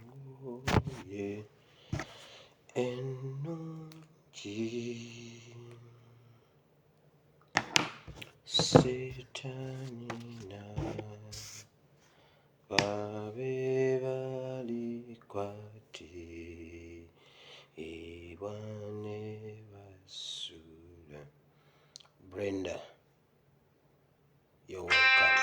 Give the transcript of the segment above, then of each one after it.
yanguye ennungi Sitani babe balikwati ibwane basura. Brenda, you're welcome.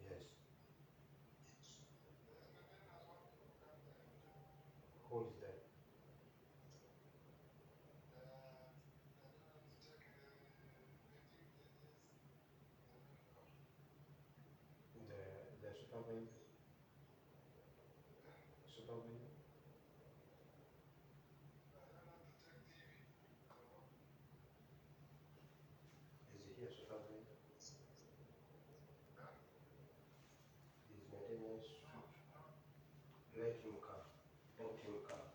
Yes. Who is that? The supervisor? Supervisor? Is he here, supervisor? His maintenance? Let him come. Let him come.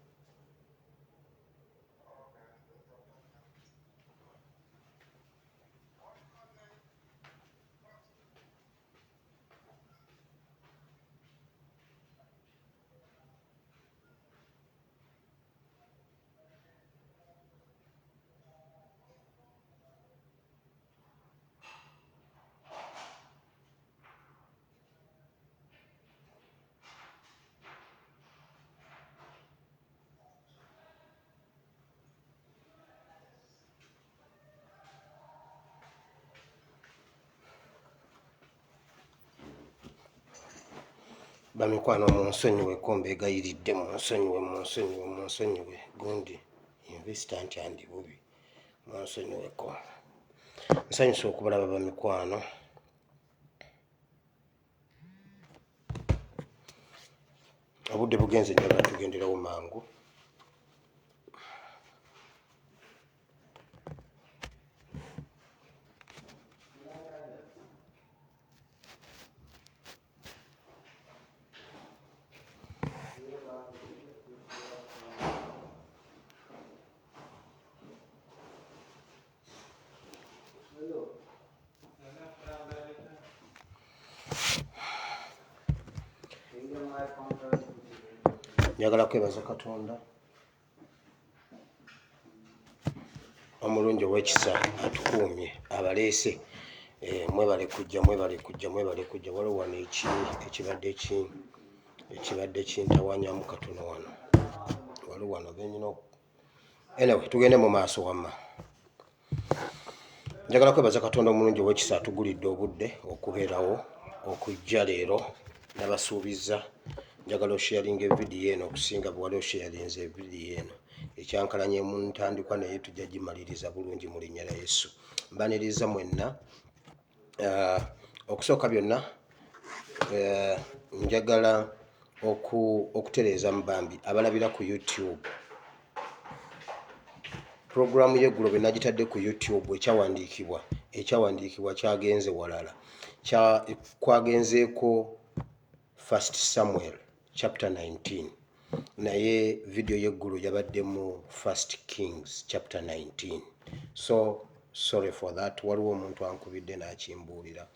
Bamikwano munsonyiwe ko mbegayiridde munsonyiwe gundi investor nti andi bubi munsonyiweko. Nsanyusa okubalaba bamikwano. Obudde bugenze njagala tugenderawo mangu. Njagala kwebaza Katonda omulungi ow'ekisa atukuumye abaleese. Mwebale kujja. Waliwo wano ekibadde kintawanyamu katono wano. Waliwo wano benyina anyway, tugende mu maaso wamma. Njagala kwebaza Katonda omulungi ow'ekisa atugulidde obudde okubeerawo okujja leero. Nabasuubiza njagala osharinga evidiyo eno okusinga bwe wali osharinze evidiyo eno. Ekyankalanye mu ntandikwa naye tujja gimaliriza bulungi mu linnya lya Yesu. Mbaniriza mwenna. Okusooka byonna njagala okutereeza mu bambi abalabira ku YouTube. Programu y'eggulo bwe nagitadde ku YouTube ekyawandiikibwa kyagenze walala. Kwagenzeeko 1 Samuel chapter 19 naye video y'eggulu yabadde mu 1 Kings chapter 19. So sorry for that. Waliwo omuntu ankubidde n'akimbuulira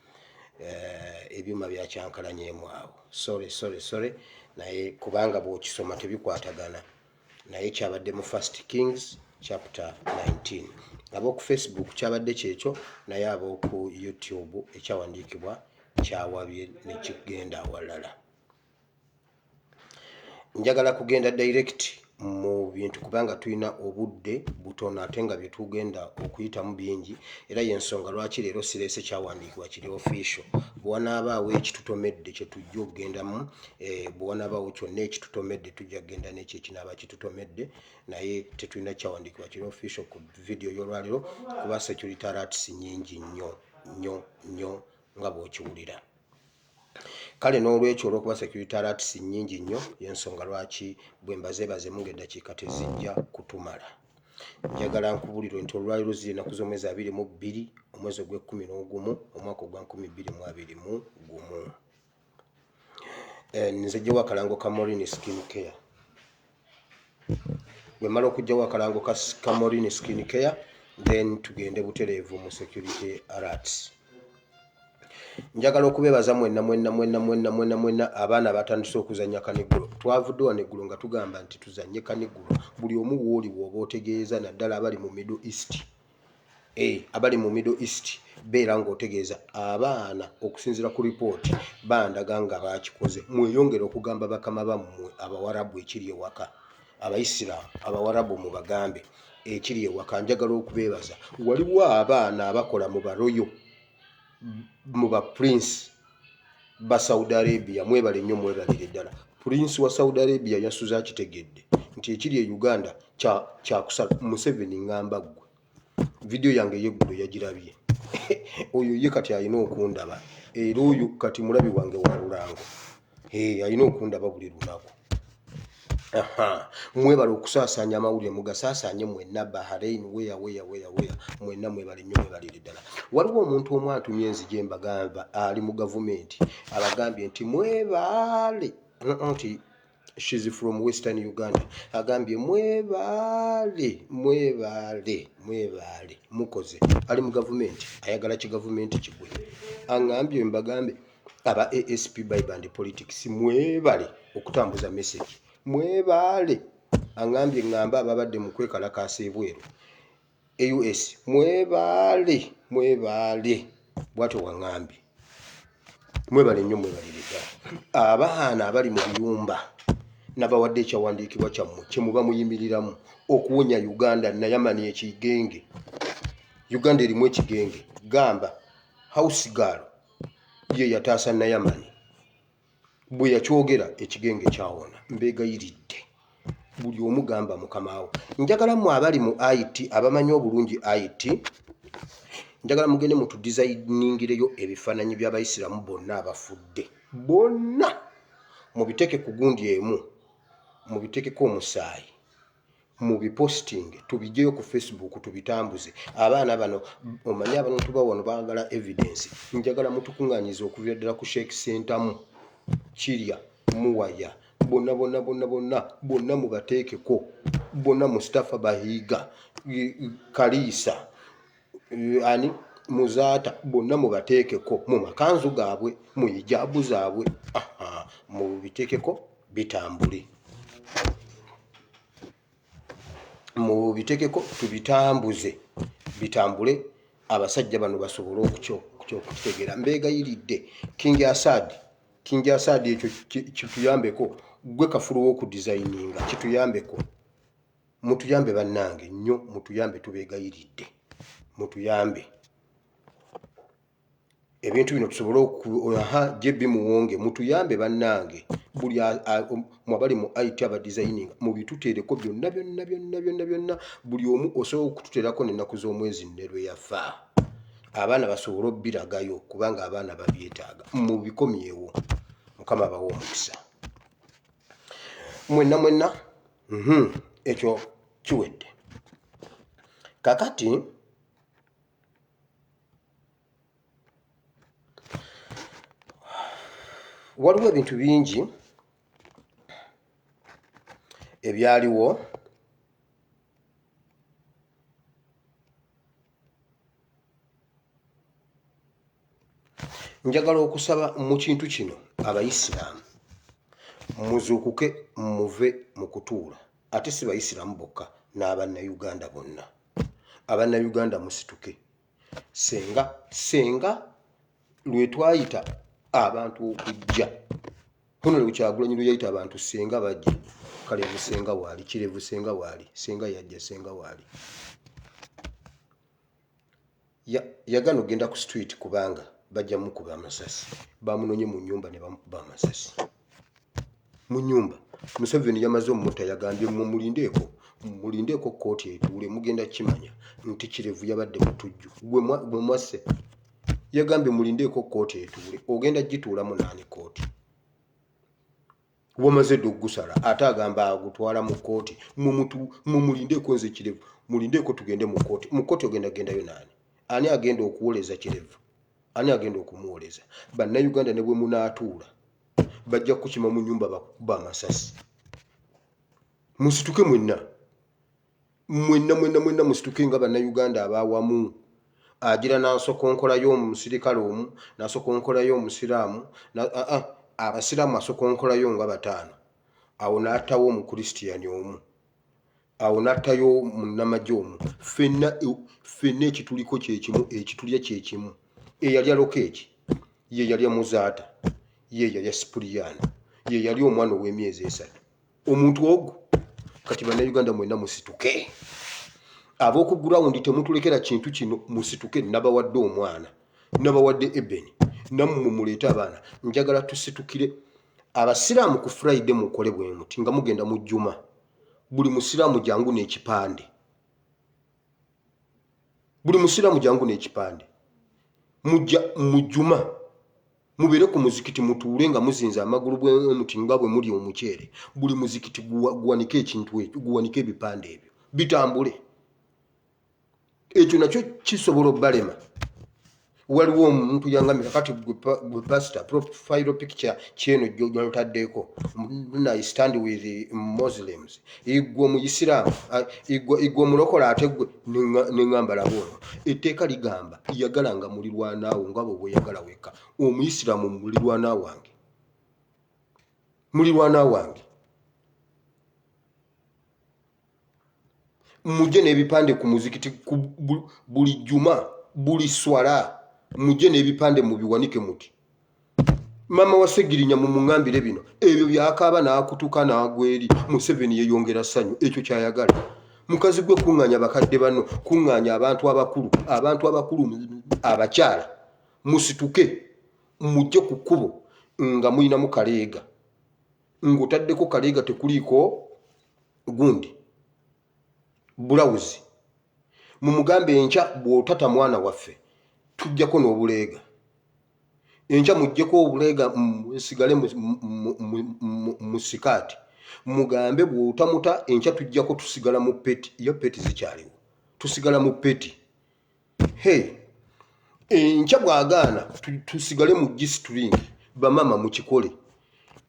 ebyuma byakyankalanyemu awo. Sorry naye kubanga bw'okisoma tebikwatagana naye kyabadde mu 1 Kings chapter 19. Ab'oku Facebook kyabadde kyekyo naye ab'oku YouTube ekyawandiikibwa kyawabye ne kigenda awalala. Njagala kugenda direct mu bintu kubanga tulina obudde butono ate nga bye tugenda okuyitamu bingi, era y'ensonga lwaki leero sireese kyawandiikibwa kiri official. Bwe wanaabaawo ekitutomedde kye tujja okugendamu, bwe wanaabaawo kyonna ekitutomedde tujja kugenda n'ekyo ekinaaba kitutomedde, naye tetulina kyawandiikibwa kiri official ku video y'olwaleero kuba security alerts nnyingi nnyo nga bw'okiwulira. Kale n'olwekyo olw'okuba security alerts nnyingi nnyo y'ensonga lwaki bwe mbazeebaze mu ng'eddakiika tezijja kutumala. Njagala nkubulire nti olwaleero ziri ennaku z'omwezi 22 omwezi ogw'E11 omwaka ogwa 2021. Nze gyewa akalango ka Morin Skin Care. bwe mala okujjawo akalango ka Morin Skin Care then tugende butereevu mu security alerts. Njagala okubeebaza mwenna abaana batandise okuzannya kaniggulo. Twavudde wano eggulo nga tugamba nti tuzannye kaniggulo. Buli omu wooli w'oba otegeeza naddala abali mu Middle East. Abali mu Middle East beera ng'otegeeza abaana okusinziira ku ripooti bandaga nga baakikoze. Mweyongere okugamba bakama bammwe Abawarabu ekiri ewaka, Abayisiraamu Abawarabu mu bagambe ekiri ewaka. Njagala okubeebaza, waliwo abaana abakola mu baroyo mu ba prince ba Saudi Arabia. Mwebale nnyo, mwebalire ddala. Prince wa Saudi Arabia yasuza kitegedde nti ekiri e Uganda kyakusala. Museveni ngamba ggwe video yange y'eggulo yagirabye. Oyo ye kati alina okundaba era oyo kati mulabi wange wa Lulango. Alina okundaba buli lunaku. Mwebale okusaasaanya amawulire, mugasaasaanye mwenna. Bahrain weya mwenna mwebale nnyo, mwebalire ddala. Waliwo omuntu omu atumye enzije mbagamba ali mu gavumenti abagambye nti mwebale nti she's from Western Uganda. Agambye mwebale mukoze. Ali mu gavumenti ayagala kigavumenti kigwe. Angambye mbagambe aba ASP by band politics mwebale okutambuza message. Mwebale angambye ngamba ababadde mu kwekalakaasa ebweru AUS mwebale bwatyo wangambye. Mwebale nnyo, mwebalire ddala. Abaana abali mu biyumba nabawadde ekyawandiikibwa kyammwe kye muba muyimiriramu okuwonya Uganda na Yamani ekigenge. Uganda erimu ekigenge. Gamba house girl ye yataasa na Yamani, bwe yakyogera ekigenge kyawona. Mbeegayiridde buli omu gamba mukamaawo. Njagala mu abali mu IT abamanyi obulungi IT, njagala mugende mutu designingireyo ebifaananyi by'Abayisiraamu bonna abafudde. Bonna mubiteeke ku gundi emu, mubiteekeko omusaayi, mubiposting, tubijjeyo ku Facebook tubitambuze. Abaana bano omanyi abantu bawano baagala evidence. Njagala mutukuŋŋaanyiza okuviira ddala ku Sheikh Sentamu, Kirya, Muwaya, bonna mubateekeko. Bonna Mustafa Bahiga, Kalisa, ani Muzaata, bonna mubateekeko mu makanzu gaabwe, mu hijaabu zaabwe. Mubiteekeko bitambule. Mubitekeko tubitambuze bitambule. Abasajja bano basobole okutegeera. Mbeegayiridde King Assad ekyo kituyambeko. Gwe kafulu w'okudesigninga kituyambeko. Mutuyambe bannange nnyo, mutuyambe, tubeegayiridde, mutuyambe ebintu bino tusobole JB Muwonge, mutuyambe bannange. Buli mwabali mu IT abadesigninga mubituteereko byonna. Buli omu osobola okututeerako n'ennaku z'omwezi nnerwe yafa. Abaana basobole obbiragayo kubanga abaana babyetaaga. Mubikomyewo. Mukama bawo omukisa. Mwenna ekyo kiwedde. Kakati waliwo ebintu bingi ebyaliwo njagala okusaba mu kintu kino. Abayisiraamu muzuukuke muve mu kutuula. Ate si Bayisiraamu bokka, n'Abannayuganda bonna. Abannayuganda musituke. Senga lwe twayita abantu okujja. Hono Kyagulanyi lwe yayita abantu senga bajja. Kalevu senga waali, Kirevu senga waali, senga yajja senga waali. Yagano genda ku street kubanga bajja mukuba amasasi. Bamunonye mu nnyumba ne bamukuba amasasi. Mu nnyumba. Museveni yamaze omutta yagambye mulindeeko kooti etuule, mugenda kimanya nti Kirevu yabadde mutujju. Gwe mwasse. Yagambye mulindeeko kooti etuule. Ogenda gituulamu naani kooti? Wamaze dde ogusala ate agamba agutwala mu kooti. Mulindeeko nze Kirevu. Mulindeeko tugende mu kooti. Mu kooti ogenda gendayo naani? Ani agenda okuwoleza Kirevu? Ani agenda okumuwoleza? Bannayuganda ne bwe munaatuula bajja kukima mu nnyumba bakuba amasasi. Musituke mwenna. mwenna musituke nga bannayuganda abawamu. Agira n'asokonkolayo omusirikale omu, n'asokonkolayo omusiraamu, abasiraamu asokonkolayo nga bataano. Awo n'attawo omukristiyani omu, awo n'attayo munnamagye omu. Ffenna ekituliko kyekimu, ekitulya kyekimu. Eyalya Lokeki, ye yalya Muzaata, ye yalya Sipuliyani, ye yali omwana ow'emyezi 3. Omuntu ogwo kati bannayuganda mwenna musituke. Ab'oku gurawundi temutulekera kintu kino, musituke. Nabawadde omwana, nabawadde Ebeni, nammwe muleete abaana. Njagala tusitukire. Abasiraamu ku Friday mukole bwe muti nga mugenda mu Juma. Buli musiraamu jangu n'ekipande. Buli musiraamu jangu n'ekipande. Mujja mu Juma mubeere ku muzikiti mutuule nga muzinza amagulu bw'omuti nga bwe muli omuceere. Buli muzikiti guwanike ekintu ekyo, guwanike ebipande ebyo bitambule. Ekyo nakyo kisobola obbalema. Waliwo omuntu yangamira kati gwe pastor profile picture kyeno gy'otaddeeko. I stand with Muslims. Igwe Omuyisiraamu, igwe omulokola ate gwe n'engamba laboono. Etteeka ligamba yagalanga mulirwanaawo nga bwe weeyagala wekka. Omuyisiraamu mulirwanaawo wange. Mulirwanaawo wange. Mujje n'ebipande ku muzikiti buli Juma, buli swala. Mujje n'ebipande mubiwanike muti. Mama wa Segirinya mumuŋŋambire bino. Ebyo byakaaba n'akutuka n'agweri. Museveni yeyongera ssanyu. Ekyo kyayagala. Mukazi gwe kuŋŋaanya bakadde bano, kuŋŋaanya abantu abakulu abakyala. Musituke mujje ku kkubo nga muyinamu kaleega. Ng'otaddeko kaleega tekuliiko gundi. Bulawuzi. Mumugambe enkya bw'otata mwana waffe. Tujjako n'obuleega. Enkya mujjeko obuleega musigale mu sikaati. Mugambe bw'otamuta enkya tujjako tusigala mu peti. Iyo peti zikyaliwo. Tusigala mu peti. Enkya bw'agaana tusigale mu gisitulingi. Bamama mukikole.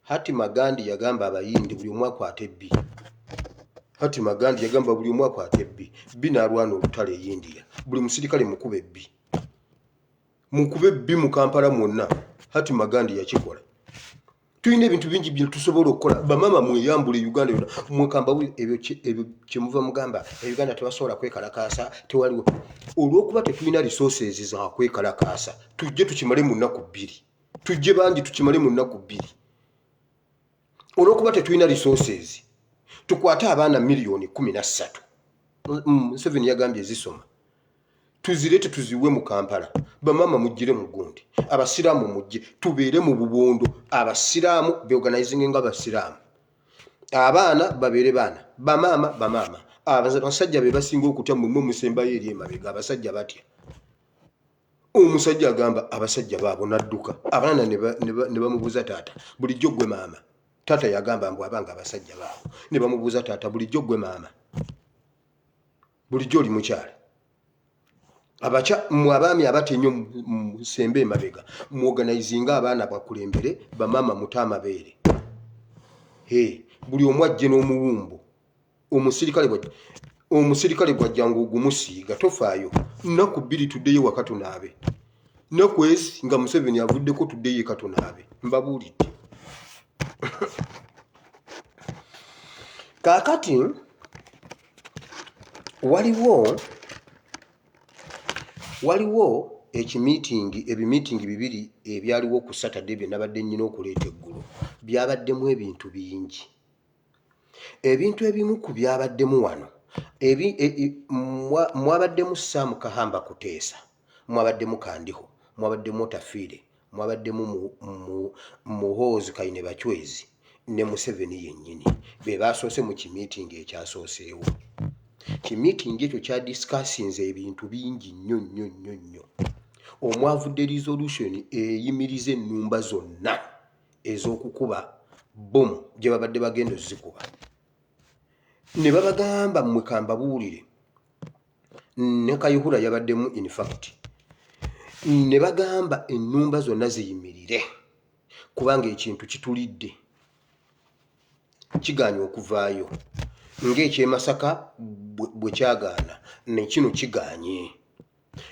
Hati Magandi yagamba abayindi buli omu akwate ebbi. Hati Magandi yagamba buli omu akwate ebbi. Binaalwana olutale e India. Buli musirikale mukube ebbi. Mukube ebbi mu Kampala mwonna. Hati Magandi yakikola. Tulina ebintu bingi bye tusobola okukola. Bamama mweyambule Uganda yonna. Mwekamba ebyo kyemuva mugamba Uganda tebasobola kwekalakaasa tewaliwo. Olw'okuba tetulina resources za kwekalakaasa, tujje tukimale mu nnaku 2. Tujje bangi tukimale mu nnaku 2. Olw'okuba tetulina resources, tukwate abaana 13,000,000. Museveni yagambye ezisoma. Tuzirete tuziwe mu Kampala. Bamama mujjire mu gundi. Abasiraamu mujje. Tubeere mu bubondo. Abasiraamu beorganizing nga abasiraamu. Abaana babeere baana. Bamama. Abasajja be basinga okutya mu musembayo eri emabega. Abasajja batya. Omusajja agamba abasajja baabo nadduka. Abaana ne bamubuuza taata. Bulijjo gwe maama. Taata yagamba mbu abanga abasajja baabo. Ne bamubuuza taata bulijjo gwe maama. Bulijjo oli mukyala. Abacha mwabaami abatenyo musembe emabega. Muorganizinga abaana bakulembere. Bamama mutama beere. Buli omu ajje n'omuwumbo. Omusirikale bw'ajjanga ogumusiiga tofaayo. Nnaku 2 tuddeyo waka tunaabe. Nnaku ezi nga Museveni avuddeko tuddeyo eka tunaabe. Mbabuulidde. Kaakati waliwo ebimiitingi 2 ebyaliwo ku Saturday bye nabadde nnyina okuleeta eggulu. Byabaddemu ebintu bingi. Ebintu ebimu ku byabaddemu wano. Mwabaddemu Sam Kahamba Kuteesa. Mwabaddemu Kandiho. Mwabaddemu Otafiire. Mwabaddemu Muhoozi Kayine Bachwezi. Ne Museveni yennyini. Be baasoose mu kimiitingi ekyasooseewo. Kimiitingi ekyo kya discussinze ebintu bingi nnyo. Omwavudde resolution eyimiriza ennumba zonna ez'okukuba bomu gye babadde bagenda ozikuba. Ne babagamba mmwe kambabuulire. Ne Kayihura yabaddemu in fact. Ne bagamba ennumba zonna ziyimirire. Kubanga ekintu kitulidde. Kigaanye okuvaayo. ng'eky'e Masaka bwe kyagaana ne kino kiganye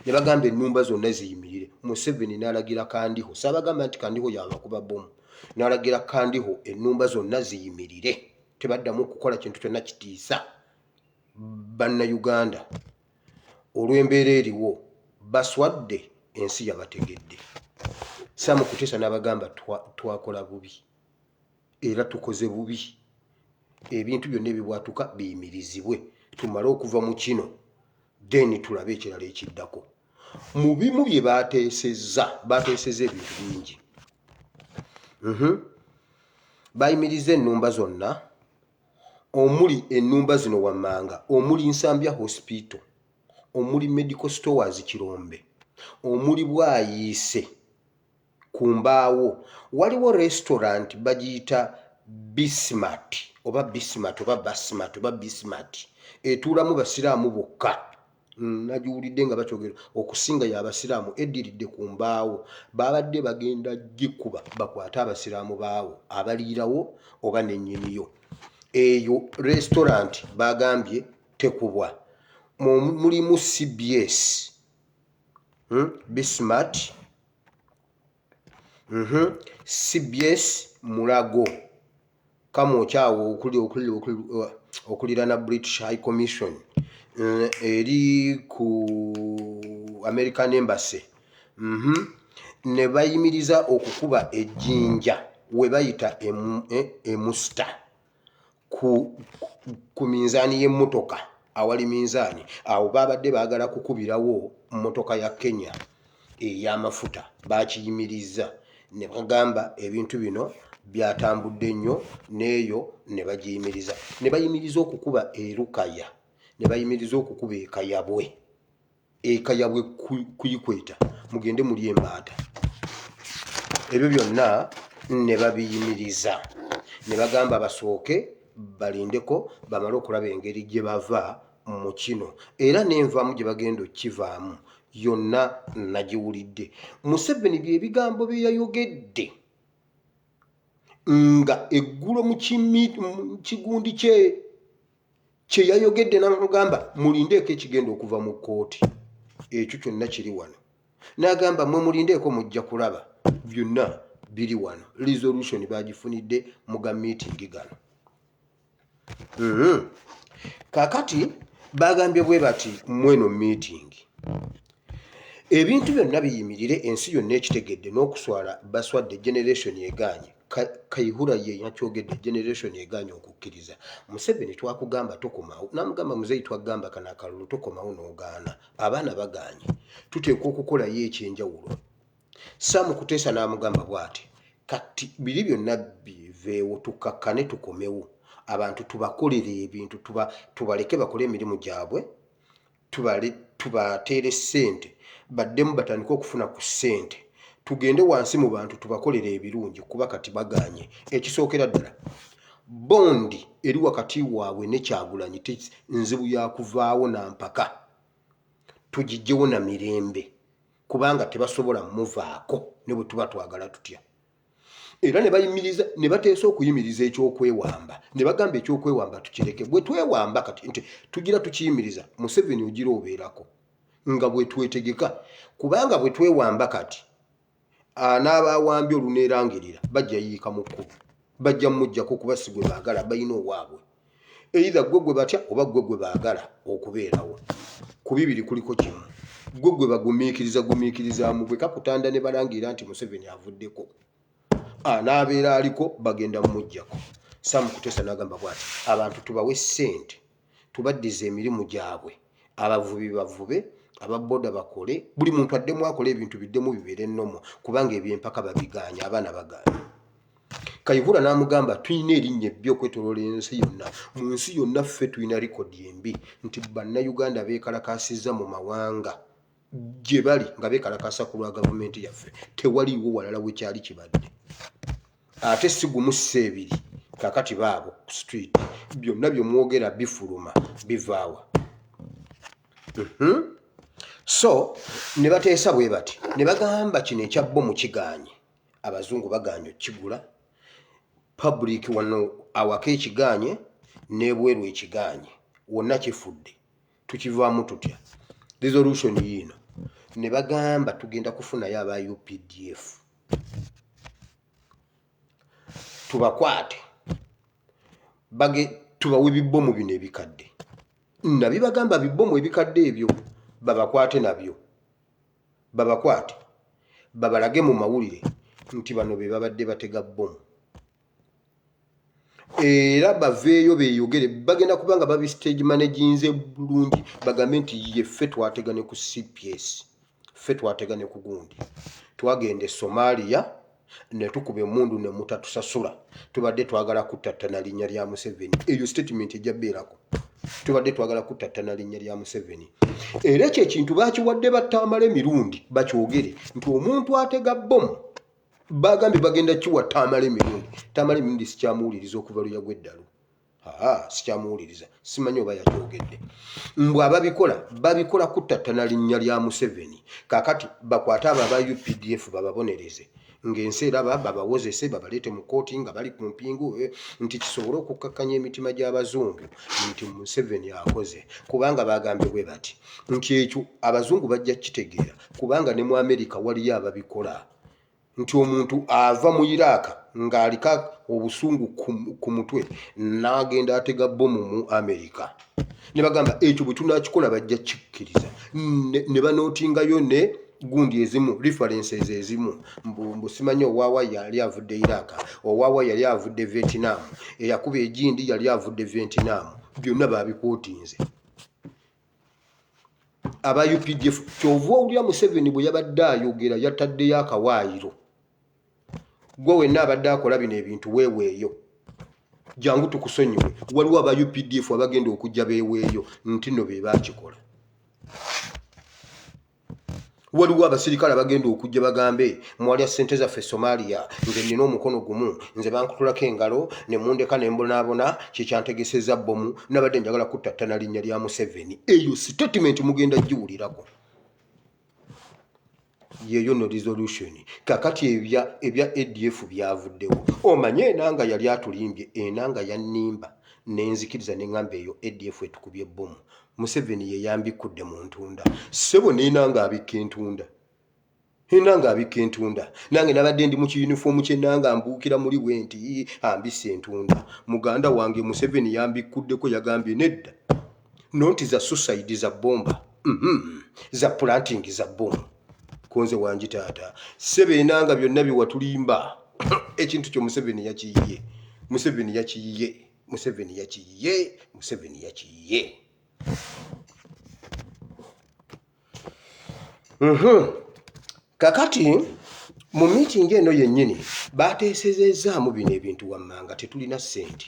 ne bagamba ennumba zonna ziyimirire. Museveni n'alagira Kandiho, saabagamba nti Kandiho y'abakuba bbomu, n'alagira Kandiho ennumba zonna ziyimirire, tebaddamu kukola kintu kyonna kitiisa bannayuganda. Olw'embeera eriwo baswadde, ensi yabategedde. Sam Kutesa n'abagamba twakola bubi era tukoze bubi, ebintu byonna ebibwatuka biyimirizibwe tumale okuva mu kino then tulabe ekirala ekiddako. Mu bimu bye bateesezza ebintu bingi. Bayimiriza ennumba zonna, omuli ennumba zino wammanga, omuli Nsambya Hospital, omuli Medical Stores Kirombe, omuli Bwayiise ku Mbaawo. Waliwo restaurant bagiyita Bismart oba Bismart etuulamu basiraamu bokka. Nagiwulidde nga bakyogera okusinga y'abasiraamu eddiridde ku Mbaawo. Babadde bagenda gikuba bakwate abasiraamu baawo abaliirawo oba n'ennyiniyo. Eyo restaurant bagambye tekubwa. Mulimu CBS, Bismart, CBS Mulago, Kamokyawo okulira na British High Commission, eri ku American Embassy. Ne bayimiriza okukuba ejjinja we bayita emusta ku minzaani y'emmotoka, awali minzaani awo babadde baagala kukubirawo mmotoka ya Kenya ey'amafuta, bakiyimiriza ne bagamba ebintu bino byatambudde nnyo, n'eyo ne bagiyimiriza. Ne bayimiriza okukuba Erukaya, ne bayimiriza okukuba ekayabwe kuyikweta mugende muli embaata. Ebyo byonna ne babiyimiriza, ne bagamba basooke balindeko bamale okulaba engeri gye bava mu kino, era n'envaamu gye bagenda okivaamu yonna nagiwulidde. Museveni bye bigambo bye yayogedde nga eggulo mu kigundi kye yayogedde n'amugamba mulindeeko ekigenda okuva mu kkooti, ekyo kyonna kiri wano. N'agamba mwe mulindeeko mujja kulaba byonna biri wano. Resolution bagifunidde mu ga meeting gano. Kaakati bagambye bwe bati mweno meeting ebintu byonna biyimirire, ensi yonna ekitegedde n'okuswala baswadde generation eganye. Kayihura ye yakyogedde generation eganye okukkiriza. Museveni twakugamba tokomawo, n'amugamba muzeeyi twagamba kana akalulu tokomawo n'ogaana. Abaana baganye, tuteekwa okukolayo ekyenjawulo. Sam Kutesa n'amugamba bw'ati, kati biri byonna biveewo tukakkane tukomewo, abantu tubakolere ebintu, tubaleke bakole emirimu gyabwe, tubateere ssente baddemu batandike okufuna ku ssente, tugende wansi mu bantu tubakolere ebirungi kuba kati baganye. Ekisookera ddala bondi eri wakati waabwe ne Kyagulanyi nzibu yakuvaawo nampaka, tugijjewo na mirembe kubanga tebasobola muvaako ne bwe tuba twagala tutya. Era ne bayimiriza, ne bateesa okuyimiriza ekyokwewamba, ne bagamba ekyokwewamba tukireke. Bwe twewamba kati nti tugira tukiyimiriza, Museveni ogira obeerako nga bwe twetegeka, kubanga bwe twewamba kati n'abawambye oluneerangirira bajja yiika mu kkubo, bajja mujjako kuba si gwe baagala, balina owaabwe. Either gwe gwe batya oba gwe gwe baagala okubeerawo. Ku bibiri kuliko kimu. Gwe gwe bagumiikirizaamu bwe kakutanda ne balangira nti Museveni avuddeko, n'abeera aliko bagenda mujjako. Sam Kutesa n'agamba bw'ati, abantu tubawe ssente tubaddize emirimu gyabwe, abavubi bavube, ababoda bakole, buli muntu addemu akole ebintu biddemu bibeere ennomo kubanga ebyempaka babiganye, abaana baganye. Kayihura n'amugamba tulina erinnya ebbi okwetooloola ensi yonna. Mu nsi yonna ffe tulina likodi embi nti bannayuganda beekalakaasizza mu mawanga gye bali nga beekalakaasa ku lwa gavumenti yaffe, tewaliiwo walala we kyali kibadde. Ate si gumu ebiri kakati baabo ku street, byonna bye mwogera bifuluma bivaawa. So ne bateesa bwe bati, ne bagamba kino ekya bbomu kiganye, abazungu baganye okigula, public wano awaka ekiganye, n'ebweru ekiganye wonna kifudde tukivaamu tutya resolution yino ne bagamba tugenda kufunayo aba UPDF tubakwate tubawe ebibbomu bino ebikadde nabibagamba bibbomu ebikadde ebyo babakwate nabyo babakwate babalage mu mawulire nti bano be babadde batega bbomu era baveeyo beeyogere bagenda kubanga babi stage managinze bulungi bagambe nti yeffe twategane ku CPS ffe twategane ku gundi twagende Somalia ne tukube emundu ne mutatusasula tubadde twagala kutattana linnya lya Museveni eyo statement ejjabeerako tubadde twagala kutattana linnya lya Museveni era ekyo ekintu bakiwadde batamala emirundi bakyogere nti omuntu atega bbomu bagambye bagenda kiwa tamala emirundi sikyamuwuliriza okuva luya gw'eddalu sikyamuwuliriza simanyi oba yakyogedde mbwe babikola kutattana linnya lya Museveni kakati bakwate abo aba UPDF bababonereze ng'ensi era babawozese babaleete mu kooti nga bali ku mpingu nti kisobole okukakkanya emitima gy'abazungu nti Museveni akoze kubanga bagambye bwe bati nti ekyo abazungu bajja kitegeera kubanga ne mu Amerika waliyo ababikola nti omuntu ava mu Iraq ng'alika obusungu ku mutwe n'agenda atega bbomu mu Amerika ne bagamba ekyo bwe tunakikola bajja kikkiriza ne banootingayo ne gundi ezimu references ezimu mbu simanyi owaawa yali avudde Iraq owaawa yali avudde Vietnam eyakuba egindi yali avudde Vietnam byonna babikootinze aba UPDF kyova owulira Museveni bwe yabadde ayogera yataddeyo akawaayiro gwe wenna abadde akola bino ebintu weeweeyo jangu tukusonyiwe waliwo aba UPDF abagenda okujja beeweeyo nti no be bakikola waliwo abasirikale abagenda okujja bagambe mwalya ssente zaffe Somalia nze nina omukono gumu nze bankutulako engalo ne mundeka ne mbonaabona kyekyantegeseza bbomu nabadde njagala kutattana linnya lya Museveni eyo statement mugenda giwulirako yeyo no resolution kakati ebya ADF byavuddewo omanye enanga yali atulimbye enanga yannimba nenzikiriza neŋŋamba eyo ADF etukubye bbomu Museveni ye yambikudde mu ntunda sebo n'enanga abikka entunda nange nabadde ndi mu kiyunifomu ky'enanga mbuukira muri wenti ambise entunda muganda wange Museveni yambikuddeko yagambye nedda noti za suicide za bomba za planting za bomba konze wanji taata sebe enanga byonna biwatulimba ekintu kyo Museveni yakiyiye kakati mu meeting eno yennyini bateesezezaamu bino ebintu wammanga tetulina ssente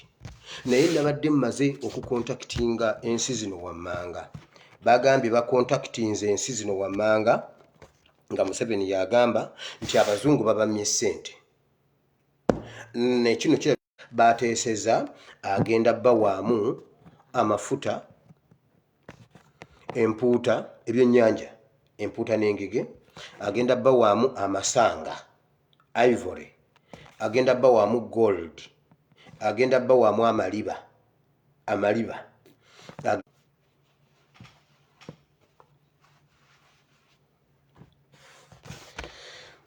naye nabadde mmaze okukontaktinga ensi zino wammanga bagambye bakontaktinze ensi zino wammanga nga Museveni yagamba nti abazungu babamye ssente nekino kira bateeseza agenda bawaamu amafuta empuuta ebyennyanja empuuta n'engege agenda bawaamu amasanga ivory agenda bawaamu gold agenda bawaamu amaliba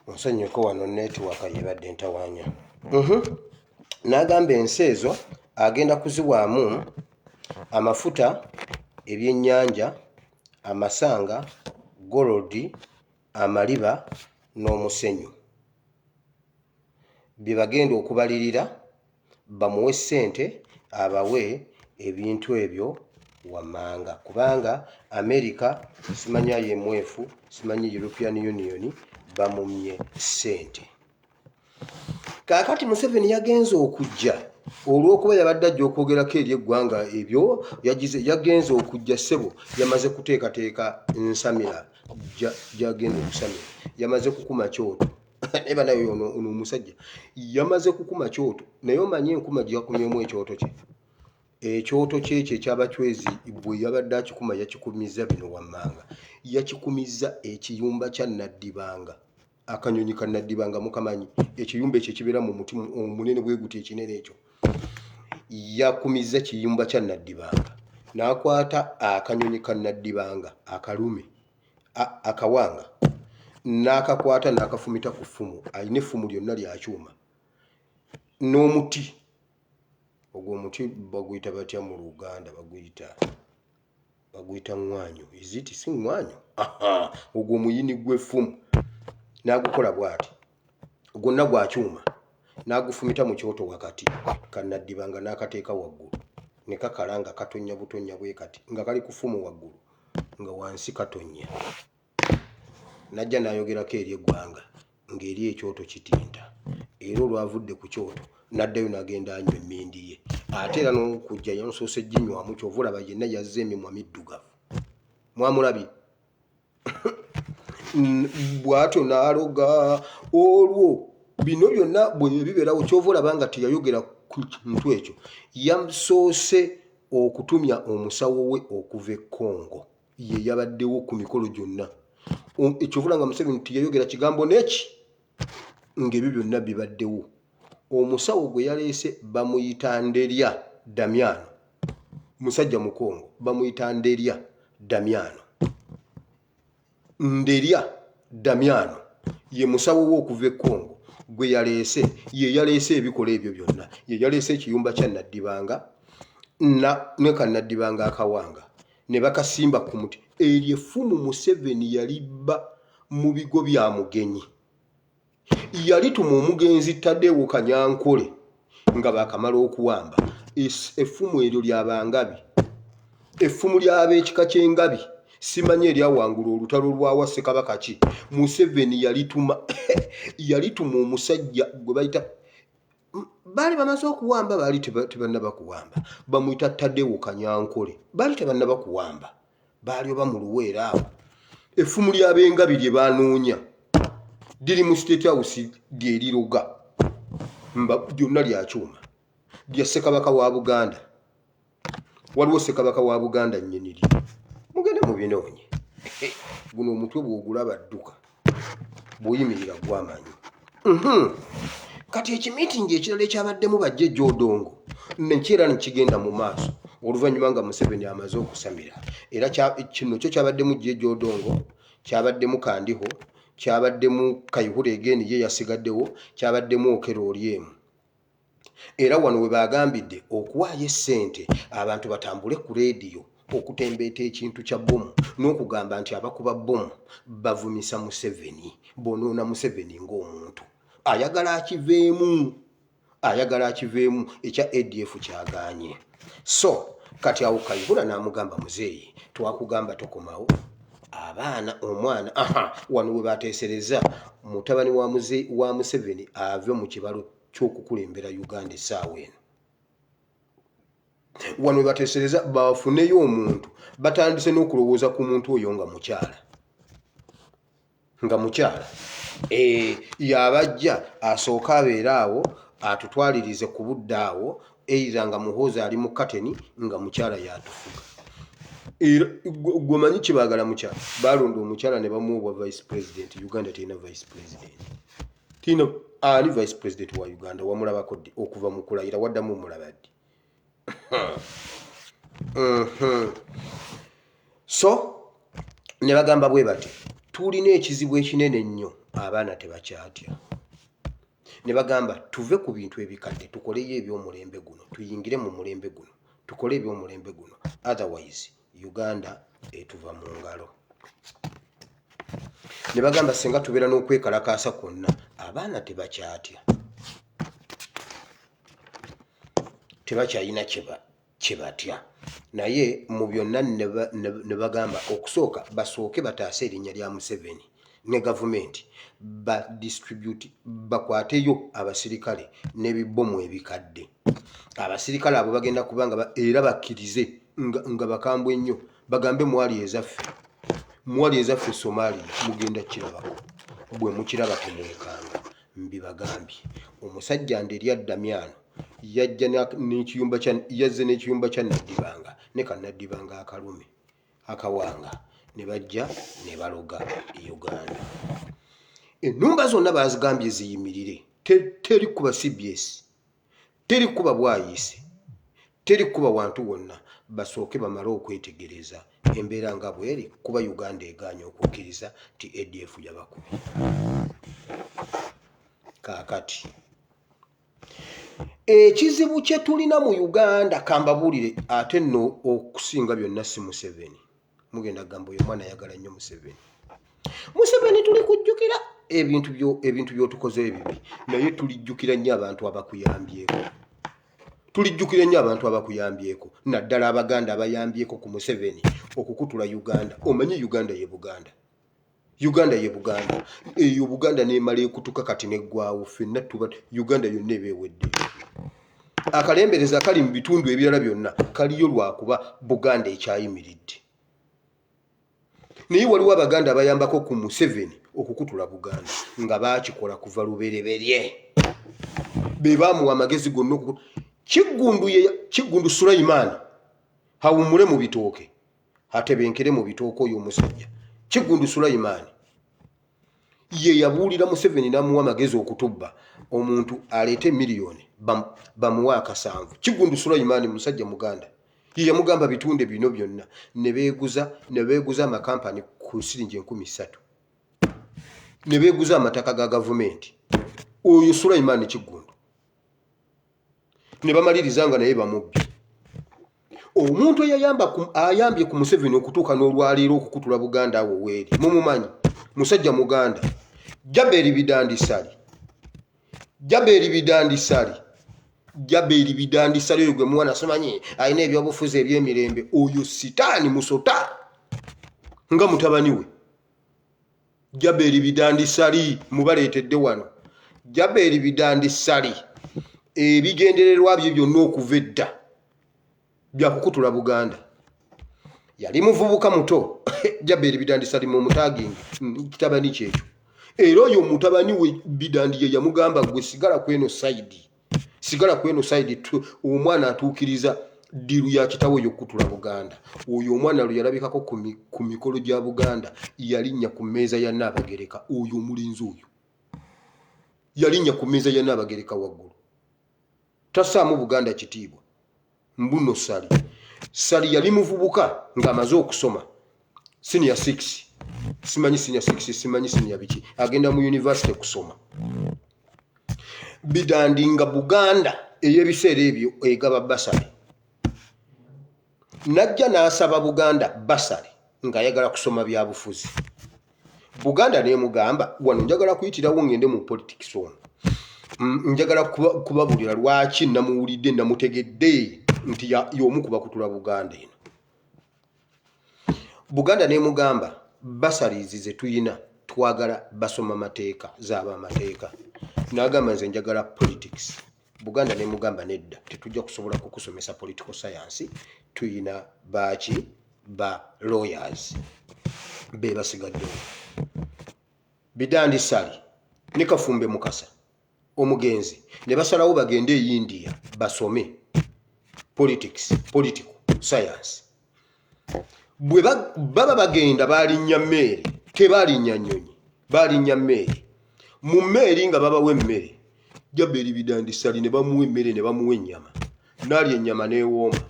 onsonyieko wano netiwaka yebadde ntawanya n'agamba ensi ezo agenda kuziwaamu amafuta ebyennyanja amasanga gold amaliba n'omusenyu bye bagenda okubalirira bamuwe ssente abawe ebintu ebyo wammanga kubanga America simanyi IMF simanyi European Union bamumye ssente kakati Museveni yagenze okujja olw'okuba yabadde ajja okwogerako eri eggwanga ebyo yagenze okujja ssebo yamaze kuteekateeka nsamira gyagenda okusamira yamaze kukuma kyoto eba nayo ono omusajja yamaze kukuma kyoto naye omanyi enkuma gyakumyemu ekyoto kye ekyoto kyekyo ekyabacwezi bwe yabadde akikuma yakikumiza bino wammanga yakikumiza ekiyumba kya Naddibanga akanyonyi ka Naddibanga mukamanyi ekiyumba ekyo kibeera mu muti omunene bwe guti ekinene ekyo yakumiza kiyumba kya Naddibanga n'akwata akanyonyi ka Naddibanga akalume akawanga n'akakwata n'akafumita ku ffumu alina effumu lyonna lya kyuma n'omuti ogwo omuti baguyita batya mu Luganda baguyita ŋŋwanyu iziti si ŋŋwanyu ogwo omuyini gw'effumu n'agukola bw'ati gwonna gwa kyuma n'agufumita mu kyoto wakati ka Naddibanga n'akateeka waggulu ne kakala nga katonnya butonnya bwe kati nga kali ku ffumu waggulu nga wansi katonnya najja n'ayogerako eri eggwanga ng'eri ekyoto kitinta era olwavudde ku kyoto n'addayo n'agenda anywa emmindi ye ate era n'okujja yamusoose ginywamu kyova olaba yenna yazza emimwa middugavu mwamulabye bw'atyo n'aloga olwo bino byonna bwe bibeerawo kyova olaba nga teyayogera ku kintu ekyo yamusoose okutumya omusawo we okuva e Congo ye yabaddewo ku mikolo gyonna ekyovula nga Museveni teyayogera kigambo neki ng'ebyo byonna bibaddewo omusawo gwe yaleese bamuyita Nderia Damiano musajja mu Congo bamuyita Nderia Damiano Nderia Damiano ye musawo we okuva e Congo gwe yaleese ye yaleese ebikola ebyo byonna ye yaleese ekiyumba kya Naddibanga ne ka Naddibanga akawanga ne bakasimba ku muti eryo effumu Museveni yalibba mu bigo bya mugenyi yalituma omugenzi Taddewo Kanyankole nga bakamala okuwamba effumu eryo lyabangabi effumu ly'ab'ekika ky'engabi simanyi eryawangula olutalo lwawa Ssekabaka ki Museveni yalituma omusajja gwe bayita baali bamaze okuwamba baali tebannaba kuwamba bamuyita Taddewo Kanyankole baali tebannaba kuwamba baali oba mu Luweero awo effumu ly'ab'engabi lye baanoonya liri mu State House lyeriroga byonna lya kyuma lya Ssekabaka wa Buganda waliwo Ssekabaka wa Buganda nnyini mugende mu binoonye guno omutwe bw'ogulaba dduka bw'oyimirira gw'amanyi kati ekimiitingi ekirala ekyabaddemu bajjejja Odongo nekyera nekigenda mu maaso oluvannyuma nga Museveni amaze okusamira era kino kyo kyabaddemu Jjejja Odongo kyabaddemu Kandiho kyabaddemu Kayihura Again ye yasigaddewo kyabaddemu Okello Oryem era wano we bagambidde okuwaayo essente abantu batambule ku leediyo okutembeeta ekintu kya bbomu n'okugamba nti abakuba bbomu bavumisa Museveni bonoona Museveni ng'omuntu ayagala akiveemu ekya ADF kyagaanye so kati awo Kayihura n'amugamba muzeeyi twakugamba tokomawo abaana omwana wano we bateesereza mutabani wa Museveni ave mu kibalo ky'okukulembera Uganda essaawa eno wano we bateesereza bafuneyo omuntu batandise n'okulowooza ku muntu oyo nga mukyala yabajja asooka abeera awo atutwalirize ku budde awo eira nga muhoozi ali mu kateni nga mukyala yatufuga gwemanyi kibaagala mukyala balonda omukyala ne bamuwa vice president Uganda terina vice president ani vice president wa Uganda wamulabako ddi okuva mu kulayira waddamu omulaba ddi so ne bagamba bwe bati tulina ekizibu ekinene nnyo abaana tebakyatya ne bagamba tuve ku bintu ebikadde tukoleyo ebyomulembe guno tuyingire mu mulembe guno tukole ebyomulembe guno otherwise Uganda etuva mu ngalo ne bagamba singa tubeera n'okwekalakaasa kwonna abaana tebakyalina kyebatya naye mu byonna ne bagamba okusooka basooke bataase erinnya lya Museveni ne gavumenti bakwateyo abasirikale n'ebibbomu ebikadde abasirikale abo bagenda kubanga era bakkirize nga bakambwe nnyo bagambe mwali ezaffe Somalia mugenda kirabako bwe mukiraba temwekanga mbibagambye omusajja Nderia Damiano yazze n'ekiyumba kya Naddibanga ne ka Naddibanga akalume akawanga ne bajja ne baloga Uganda ennumba zonna bazigambye ziyimirire teri kuba CBS teri kuba bwayise teri kuba wantu wonna basooke bamale okwetegereza embeera nga bweri kuba Uganda eganye okukkiriza ti ADF yabakubye. Kaakati ekizibu kye tulina mu Uganda kambabuulire ate nno okusinga byonna si Museveni. Mugenda gamba oyo mwana ayagala nnyo Museveni. Museveni tuli kujjukira ebintu by'otukoze ebibi naye tulijjukira nnyo abantu abakuyambyeko. Tulijjukira nnyo abantu abakuyambyeko naddala Abaganda abayambyeko ku Museveni okukutula Uganda. Omanyi Uganda ye Buganda. Uganda ye Buganda. Eyo Buganda n'emala ekutuka kati neggwaawo ffenna tuba Uganda yonna ebeewedde. Akalembereza kali mu bitundu ebirala byonna kaliyo lwakuba Buganda ekyayimiridde. Naye waliwo Abaganda abayambako ku Museveni okukutula Buganda nga baakikola kuva lubereberye. Be baamuwa amagezi gonna Kiggundu Sulaiman hawumule mu bitooke atebenkere mu bitooke oyo omusajja. Kiggundu Sulaiman ye yabuulira Museveni n'amuwa amagezi okutubba omuntu aleete miliyoni bamuwa akasanvu. Kiggundu Sulaiman musajja Muganda ye yamugamba bitunde bino byonna ne beeguza amakampani ku siringi 3,000 ne beeguza amataka ga gavumenti. Oyo Sulaiman Kiggundu ne bamaliriza nga naye bamubbi. Omuntu ayambye ku Museveni okutuuka n'olwaleero okukutula Buganda awo weeri mumumanyi musajja Muganda Jaberi Bidandisali oyo gwe mwana simanyi alina ebyobufuzi eby'emirembe. Oyo sitaani musota nga mutabani we. Jaberi Bidandisali mubaleetedde wano. Jaberi Bidandisali ebigendererwa bye byonna okuva edda bya kukutula Buganda. Yali muvubuka muto Jaberi Bidandisali mu mutaagingi kitabani kyekyo. Era oyo mutabani we Bidandi ye yamugamba gwe sigala kweno side omwana atuukiriza diru ya kitawo yokutula Buganda. Oyo omwana lwe yalabikako ku mikolo gya Buganda yalinnya ku mmeeza ya Nnabagereka. Oyo omulinzi oyo yalinnya ku mmeeza ya Nnabagereka waggulu. Tasaamu Buganda kitiibwa. Mbuno Sali yali muvubuka ng'amaze okusoma senior 6 simanyi senior 6 simanyi senior biki agenda mu university kusoma. Bidandi nga Buganda ey'ebiseera ebyo egaba basale. Najja n'asaba Buganda basale ng'ayagala kusoma bya bufuzi. Buganda n'emugamba wano njagala kuyitirawo ngende mu politics ono. Njagala kubabulira lwaki namuwulidde namutegedde nti y'omu ku bakutula Buganda eno. Buganda n'emugamba basalizi ze tuyina twagala basoma mateeka z'aba amateeka. N'agamba nze njagala politics. Buganda n'emugamba nedda tetujja kusobola kukusomesa political science, tuyina ba lawyers be basigaddewo. Bidandisali ne Kafumbe Mukasa omugenzi ne basalawo bagende e India basome political science. Bwe baba bagenda balinnya mmere tebalinnya nnyonyi balinnya mmere. Mu mmeri nga babawa emmere Jaberi Bidandisali ne bamuwa emmere ne bamuwa ennyama. N'alya ennyama n'ewooma.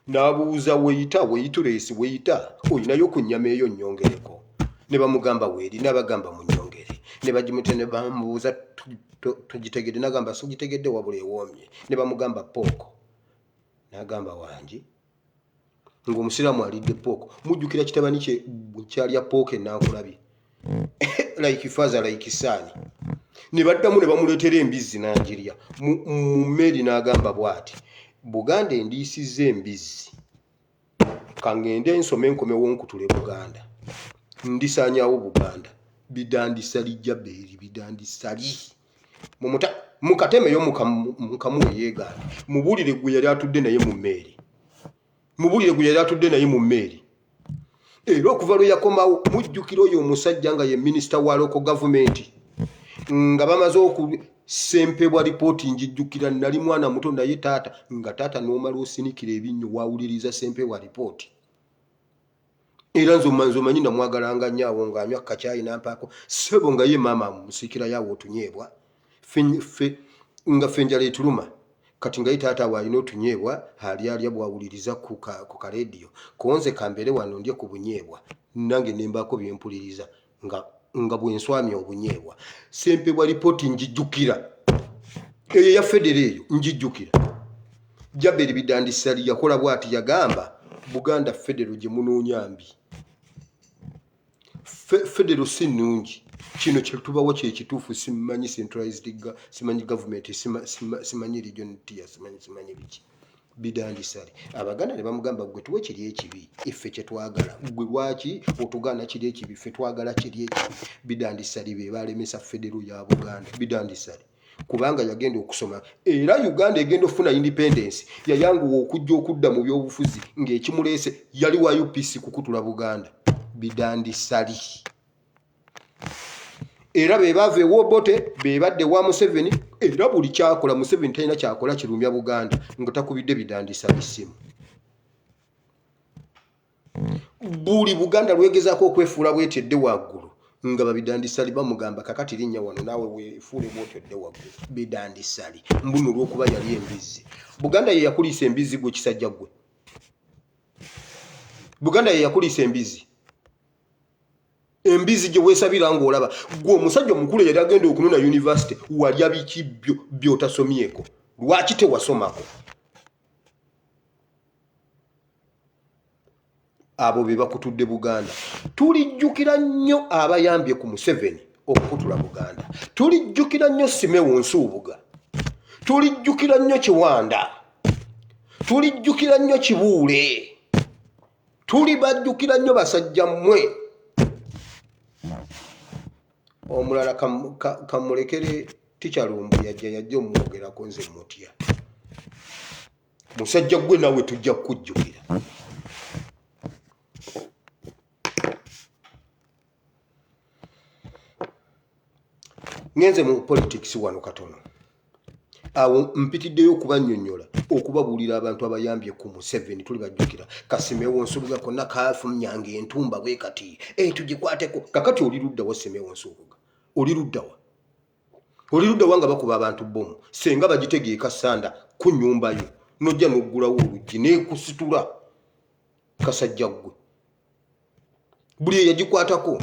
N'abuuza weyitulesi weyita oyinayo ku nnyama eyo nnyongereko. Ne bamugamba weeri n'abagamba mu nnyongere. Ne bagimute ne bamubuuza tugitegedde n'agamba sigitegedde wabula ewoomye. Ne bamugamba pooko. N'agamba wangi ng'omusiraamu alidde pooko. Mujjukira kitabani kye kyalya pooko ennankulabi. Like father like son. Ne baddamu ne bamuleetera embizzi n'agirya. Mu mmeri n'agamba bw'ati Buganda endiisizza embizzi. Kangende nsome nkomewo nkutule Buganda. Ndisaanyawo Buganda. Bidandisali Jaberi Bidandisali. Mukatemeyo mukamuwe yeegaana. Mubuulire gwe yali atudde naye mu mmeri. Mubuulire gwe yali atudde naye mu mmeri. Era okuva lwe yakomawo mujjukira oyo omusajja nga ye minisita wa local government nga bamaze okusempebwa lipooti njijjukira nali mwana muto naye taata nga taata n'omala osinikira ebinnyo waawuliriza sempebwa lipooti. Era nze omanyi namwagalanga nnyo awo ng'anywa kacaayi n'ampaako ssebo nga ye maama musiikira yaawo otunyeebwa nga ffe njala etuluma kati nga taata waalina otunyeebwa alya bwawuliriza ku kaleediyo konze kambere wano ndye ku bunyeebwa nange nembaako byempuliriza nga bwenswamya obunyeebwa sempebwa lipooti njijjukira eyo ya federo eyo njijjukira Jaberi Bidandisali yakola bwati yagamba Buganda federo gye munoonya mbi federo si nnungi kino kye tubawo kye kituufu simanyi centralized simanyi government simanyi region tier simanyi biki Bidandisali Abaganda ne bamugamba gwe tuwe kiri ekibi iffe kye twagala gwe lwaki otugaana kiri ekibi ffe twagala kiri ekibi Bidandisali be balemesa federo ya Buganda Bidandisali kubanga yagenda okusoma era Uganda egenda ofuna independence yayanguwa okujja okudda mu byobufuzi ng'ekimuleese yali wa UPC kukutula Buganda Bidandisali era be bave Wobote be badde wa Museveni era buli kyakola Museveni talina kyakola kirumya Buganda nga takubidde Bidandisali simu buli Buganda lwegezaako okwefuula bwetedde waggulu nga Babidandisali bamugamba kakati linnya wano naawe weefuule bwotedde waggulu Bidandisali mbuno lw'okuba yali embizzi Buganda ye yakuliisa embizzi gwe kisajja gwe Buganda ye yakuliisa embizzi gye weesabira ng'olaba gwe omusajja omukulu yali agenda okunona university walya biki by'otasomyeko lwaki tewasomako abo be bakutudde Buganda tulijjukira nnyo abayambye ku Museveni okukutula Buganda tulijjukira nnyo Simewo Nsuubuga tulijjukira nnyo Kiwanda tulijjukira nnyo Kibuule tulibajjukira nnyo basajja mmwe omulala kamulekere Tichalumbu yajja omwogerako nze mutya musajja gwe nawe tujja kukujjukira ngenze mu politics wano katono awo mpitiddeyo okubannyonnyola okubabuulira abantu abayambye ku Museveni tuli bajjukira Kasimewo Nsubuga konna kafumyanga entumba bwe kati tugikwateko kakati oli ludda wa Simewo Nsubuga oli ludda wa nga bakuba abantu bomu senga bagitegeeka sanda ku nnyumba yo nojja n'oggulawo oluggi neekusitula kasajja gwe buli yagikwatako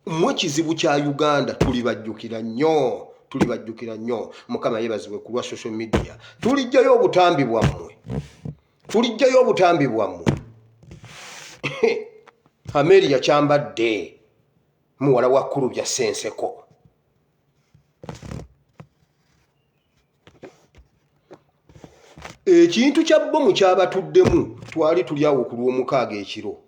mwe kizibu kya Uganda tuli bajjukira nnyo Mukama yeebazibwe ku lwa social media tulijjayo obutambi bwammwe Ameri yakyambadde muwala wa Kurubya Senseko ekintu kya bomu kyabatuddemu twali tuli awo ku lw'omukaaga ekiro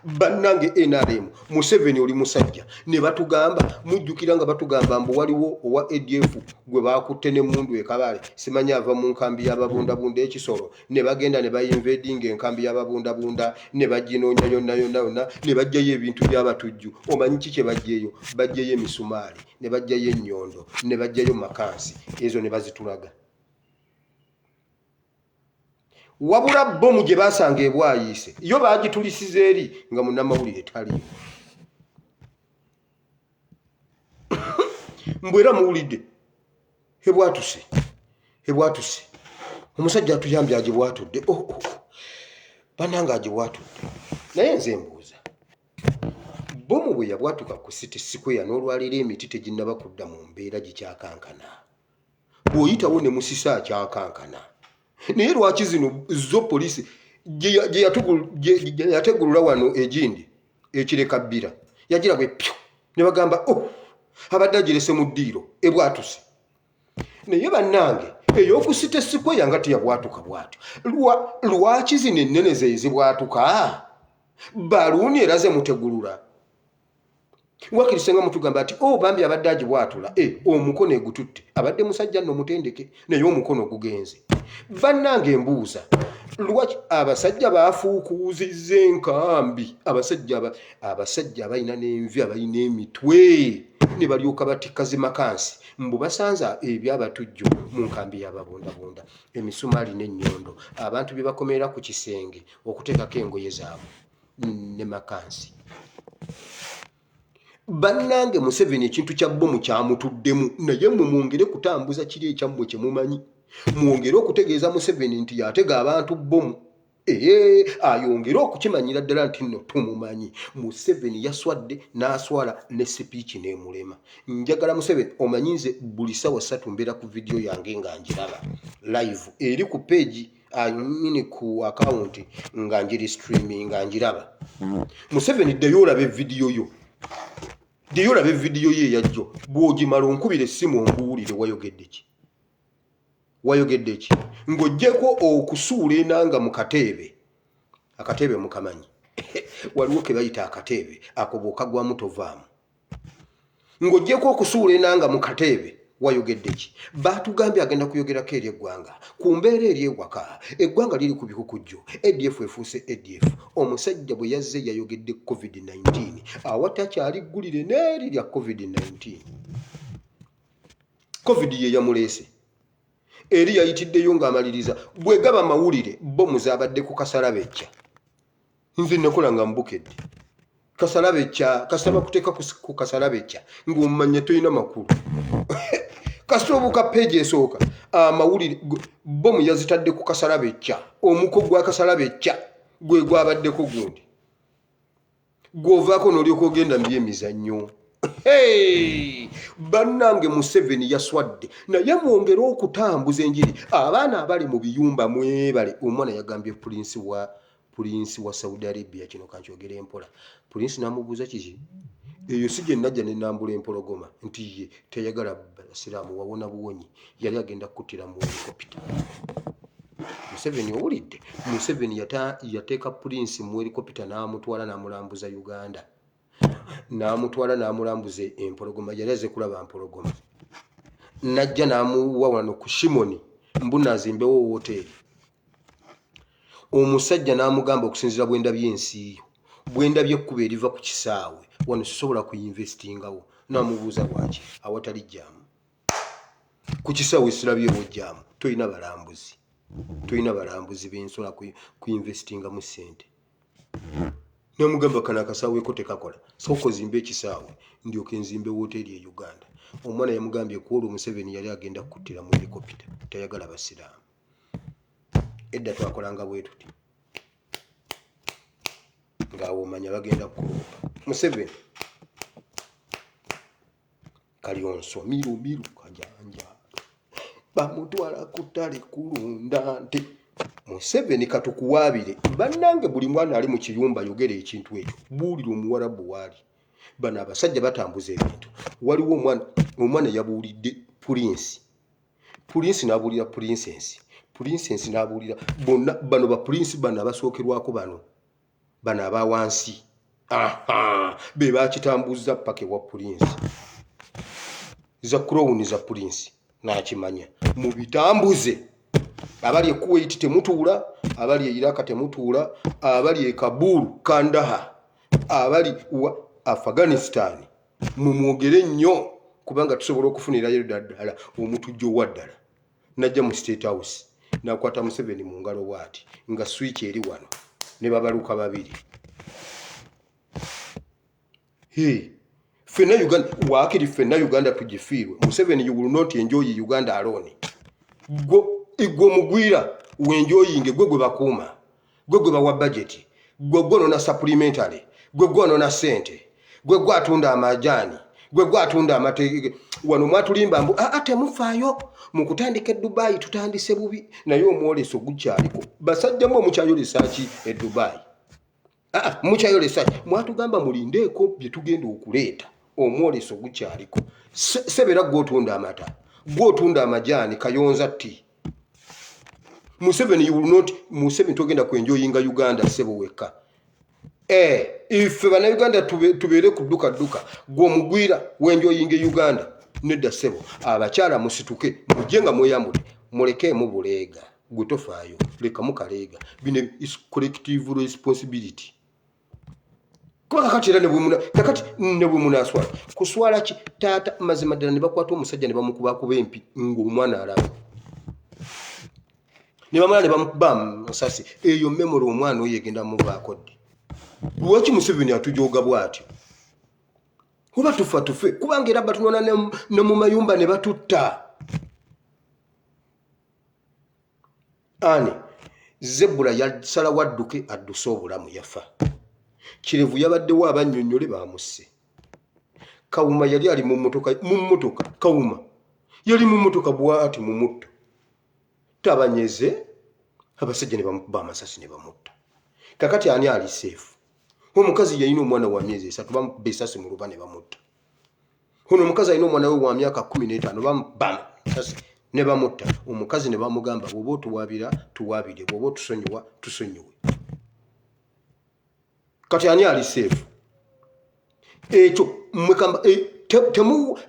bannange NRM Museveni oli musajja ne batugamba mujjukira nga batugamba mbu waliwo owa ADF gwe bakutte ne mundu ekabale simanya ava mu nkambi y'ababundabunda ekisoro ne bagenda ne bayinvading enkambi y'ababundabunda ne baginoonya yonna ne bajjayo ebintu by'abatujju omanyi kike bajjeyo emisumaali ne bajjayo ennyondo ne bajjayo makansi ezo ne bazitulaga wabula bomu gye basanga ebwayiise yo bagitulisiza eri nga munnamawulire taliyo mbwera muwulidde hebwatuse omusajja atuyambye agibwatudde bannanga agibwatudde naye nze mbuuza bomu bwe yabwatuka ku City Square n'olwalira emiti teginnaba kudda mu mbeera gikyakankana bw'oyitawo ne musisa akyakankana naye lwaki zino zo polisi gye yategulula wano egindi ekireka bbira yagira bwe pyo ne bagamba abadde agirese mu ddiiro ebwatuse naye bannange ey'oku City Square nga teyabwatuka bwatyo lwaki zino ennene ze ezibwatuka baluuni era ze mutegulula wakirisenga mutugamba ati bambi abadde agibwatula omukono egututte abadde musajja nno mutendeke naye omukono gugenze bannange embuuza lwaki abasajja bafuukuuzizza enkambi abasajja abalina n'envi abalina emitwe ne balyoka batikka zimakansi mbu basanza ebyabatujju mu nkambi y'ababundabunda emisumaali n'ennyondo abantu bye bakomerera ku kisenge okuteekako engoye zaabwe ne makansi bannange Museveni ekintu kya bomu kyamutuddemu naye mmwe mwongere kutambuza kiri ekyammwe kye mumanyi mwongere okutegeeza Museveni nti yatega abantu bomu ayongere okukimanyira ddala nti nno tumumanyi Museveni yaswadde n'aswala ne speech n'emulema njagala Museveni omanyinze buli ssaawa 3 mbeera ku video yange nga njiraba live eri ku page ku account nga njiri streaming nga njiraba Museveni ddeyo olabe video yo ddeyo olabe video ye yajjo bw'ogimala onkubira essimu ombuulire wayogedde ki ng'oggyeko okusuula enanga mu akatebe mukamanyi waliwo ke bayita akatebe ako bw'okagwamu tovaamu ng'oggyeko okusuula enanga mu katebe wayogedde ki baatugambye agenda kuyogerako eri eggwanga ku mbeera eri ewaka eggwanga liri ku bikukujjo ADF efuuse ADF omusajja bwe yazze yayogedde COVID-19 awatakyali ggulire n'eri lya COVID-19 COVID ye yamuleese eri yayitiddeyo ng'amaliriza bwe gaba mawulire bo muzabadde ku Kasalabecca nze nakola nga mbukedde Kasalabecca kasaba kuteeka ku Kasalabecca ng'omanya toyina makulu kasoboka page esooka amawulire bomu yazitadde ku Kasalabecca omuko gwa Kasalabecca gwe gwabaddeko gundi gwovaako n'olyoka ogenda mu byemizannyo bannange Museveni yaswadde naye mwongere okutambuza enjiri abaana abali mu biyumba mwebale omwana yagambye Prince wa Saudi Arabia kino kankyogera empola Prince namubuuza kiki eyo si gye najja ne nambula empologoma nti ye teyagala basiraamu wawona buwonyi yali agenda kuttira mu helikopita Museveni owulidde Museveni yateeka Prince mu helikopita n'amutwala n'amulambuza Uganda n'amutwala n'amulambuza empologoma yali aze kulaba mpologoma najja n'amuwa wano ku Shimoni mbuna azimbewo wooteeri omusajja n'amugamba okusinzira bwendabye ensi yo bwendabye ekkuba eriva ku kisaawe wano sisobola kuyinvestingawo n'amubuuza lwaki awatali jjaamu ku kisaawe sirabyewo jjaamu tolina balambuzi bensobola kuyinvestingamu ssente n'amugamba kana akasaaweeko tekakola sooka ozimbe ekisaawe ndyoke nzimbe wooteeri e Uganda omwana yamugambye kuola Museveni yali agenda kuttira mu helikopita tayagala basiraamu edda twakolanga bwe tuti ng'awo omanya bagenda kukuloopa Museveni Kalyonso miru kajanja bamutwala ku ttale kulunda nte Museveni katukuwaabire bannange buli mwana ali mu kiyumba yogera ekintu ekyo buulira omuwarabu waali bano abasajja batambuza ebintu waliwo omwana yabuulidde Prince n'abuulira Princess n'abuulira bonna bano ba Prince bano abasookerwako bano abawansi be bakitambuza pake wa Prince za crown za Prince n'akimanya mu bitambuze abali e Kuwait temutuula abali e Iraq temutuula abali e Kabul Kandahar abali Afghanistan mumwogere nnyo kubanga tusobola okufunirayo ddala omutujjo wa ddala najja mu State House nakwata Museveni mu ngalo bw'ati nga switch eri wano ne babaluka babiri fenna Uganda waakiri fenna Uganda tugifiirwe Museveni you will not enjoy Uganda alone gwe mugwira wenjoyinge gwe bakuuma gwe bawa budget gwe na supplementary gwe na sente gwe gwatunda amajani gwe gwatunda amateke wano mwatulimba mbu temufaayo mu kutandika Dubai tutandise bubi naye omwoleso gukyaliko basajjamu omukyayolesa ki e Dubai mukyayolesa mwatugamba mulindeeko bye tugenda okuleeta omwoleso gukyaliko sebera gwotunda amata gwotunda amajani Kayonza tti Museveni you will not Museveni togenda kwenjoyinga Uganda sebo weka ife bana Uganda tubeere ku dduka gw'omugwira wenjoyinga Uganda nedda sebo abakyala musituke mujenga mweyambule muleke mu buleega gutofaayo leka mukaleega bine is collective responsibility kwa kakatira ne bumuna aswala kuswala ki tata mazima ddala ne bakwata omusajja ne bamukuba empi ng'omwana alaba ne bamala ne bamukuba musasi eyo memory omwana oyo egenda mubaako ddi lwaki Museveni atujooga bw'atyo Kuba tufe kubanga era batunona ne mu mayumba ne batutta. Ani Zebula yasala wadduke addusa obulamu yafa. Kirevu yabaddewo abannyonnyole bamusse. Kawuma yali ali mu mmotoka Kawuma yali mu mmotoka bw'ati mu mutto. Tabanyeze abasajja ne bamukuba amasasi ne bamutta. Kakati ani ali seefu? Omukazi yalina omwana wa myezi 3 bamukuba essasi mu luba ne bamutta. Ono omukazi alina omwana we wa myaka 15 bamubba essasi ne bamutta. Omukazi ne bamugamba bw'oba otuwaabira tuwaabire, bw'oba otusonyiwa tusonyiwe. Kati ani ali seefu? Ekyo mwekamba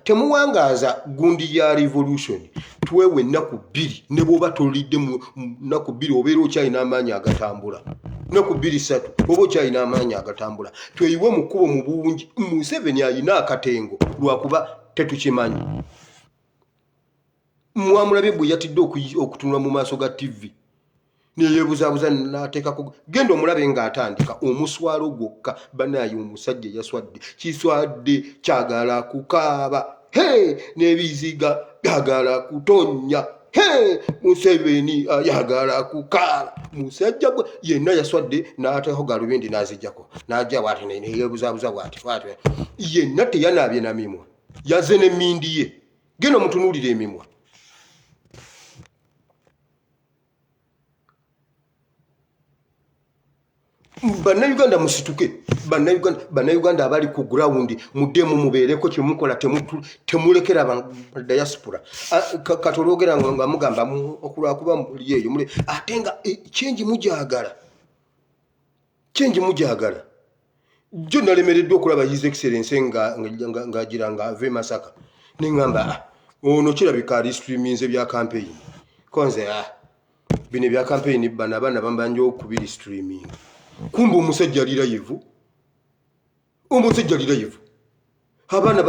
temuwangaaza gundi ya revolution. Tuwewe ennaku 2 ne bw'oba tolidde mu nnaku 2 obeera okyalina amaanyi agatambula. Nnaku 2-3 oba okyalina amaanyi agatambula. Tweyiwe mu kkubo mu bungi. Museveni alina akatengo lwakuba tetukimanyi. Mwamulabye bwe yatidde okutunula mu maaso ga TV. Neyebuzabuza n'ateekako genda omulabe ng'atandika omuswalo gwokka banaye omusajja yaswadde kiswadde kyagala kukaaba n'ebiziga byagala kutonnya Museveni ayagala kukaaba musajja gwe yenna yaswadde n'ateekako galubindi n'azijjako n'ajja bw'ati neyebuzabuza bw'ati yenna teyanaabye na mimwa yaze n'emmindi ye genda omutunuulira emimwa. Bannayuganda musituke. Bannayuganda abali ku ground muddemu mubeereko kyemukola temulekera diaspora. Katologera nga mugamba okulwakuba muli eyo mule ate nga change mujagala. Jo nalemereddwa okulaba His Excellency ng'agira ave Masaka. Ne ngamba ono kirabika ali streaminze bya campaign. Konze bino bya campaign abaana bambanja okubiri streaming. Kumbe omusajja ali live. Abaana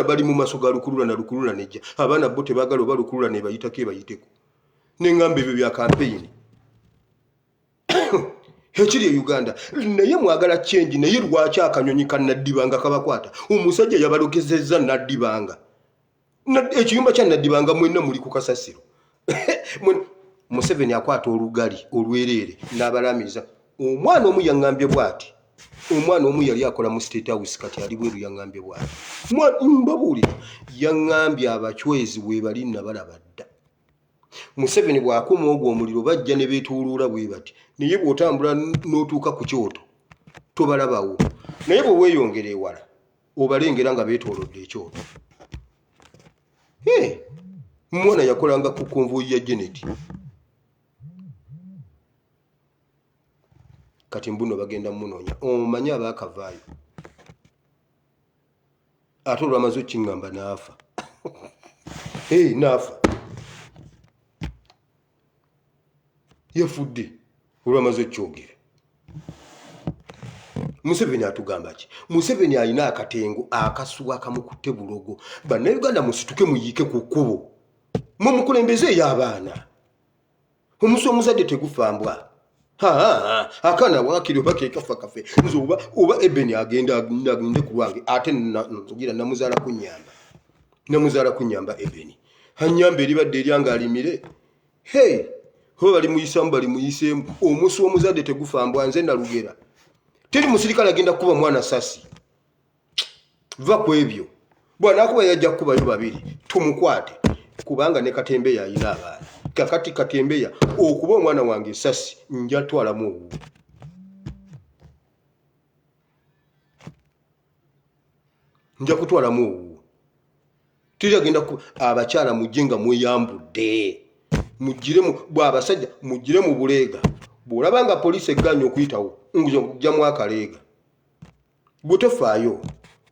bali mu maaso ga lukulula nejja. Abaana bo tebaagala oba lukulula ne bayitako ebayiteko. Ne ngamba ebyo bya campaign. Ekiri e Uganda naye mwagala change naye lwaki akanyonyi kannaddibanga kabakwata. Omusajja yabalokezezza naddibanga. Ekiyumba kya naddibanga mwenna muli ku kasasiro. Museveni akwata olugali olwerere n'abalamiza. Omwana omu yangambye bw'ati. Omwana omu yali akola mu State House kati ali bweru yangambye bw'ati. Mbabuulira yangambye abachwezi bwe bali nabalaba dda. Museveni bw'akuma ogwo omuliro bajja ne beetuuluula bwe bati. Naye bw'otambula n'otuuka ku kyoto tobalabawo. Naye bwe weeyongera ewala obalengera nga beetoolodde ekyoto. Mwana yakolanga ku konvoyi ya Janet. Kati mbuno bagenda munoonya. Omanyi abaakavaayo. Ate olwamaze okingamba n'afa. N'afa. Yafudde olwamaze okyogera. Museveni atugamba ki? Museveni alina akatengo akasuwa akamukutte bulogo. Bannayuganda musituke muyiike ku kkubo. Mukulembeze y'abaana. Omusu omuzadde tegufambwa. Akana wakiri oba kekafa kafe. Nze oba Ebeni agende ku lwange ate ngira namuzaala kunyamba Ebeni. Anyamba eribadde eryanga alimire. Ho bali muyiseemu. Omusu omuzadde tegufambwa nze nalugera. Teri musirikale agenda kuba mwana sasi. Va ku ebyo. Bwana akuba yajja kubayo babiri. Tumukwate. Kubanga ne Katembeya alina abaana. Kakati Katembeya okuba omwana wange sasi nja twalamu obubu. Nja kutwalamu obubu. Tiri agenda ku abakyala mujje nga mweyambudde. Abasajja mujjire mu buleega. Bw'olabanga poliisi egganye okuyitawo ng'ojjamu akaleega. Bwe tofaayo.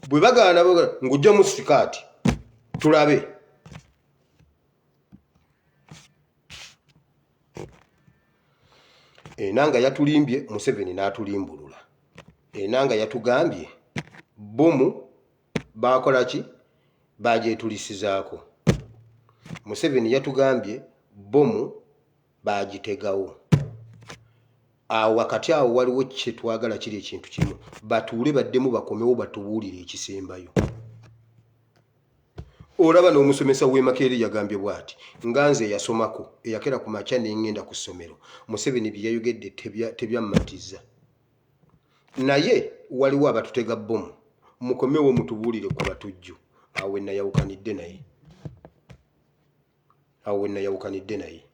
Bwe bagaana ng'ojjamu sikaati. Tulabe. Enanga yatulimbye Museveni n'atulimbulula. Enanga yatugambye bomu bakola ki? Bagyetulisizaako. Museveni yatugambye bomu bagitegawo. awo wakati awo waliwo kye twagala kiri ekintu kimu batuule baddemu bakomewo batubuulire ekisembayo. Olaba n'omusomesa w'e Makerere yagambye bw'ati nganze yasomako eyakera ku makya n'engenda ku ssomero Museveni bye yayogedde tebyammatiza naye waliwo abatutega bbomu mukomewo mutubuulire ku batujju. Awo we nayawukanidde naye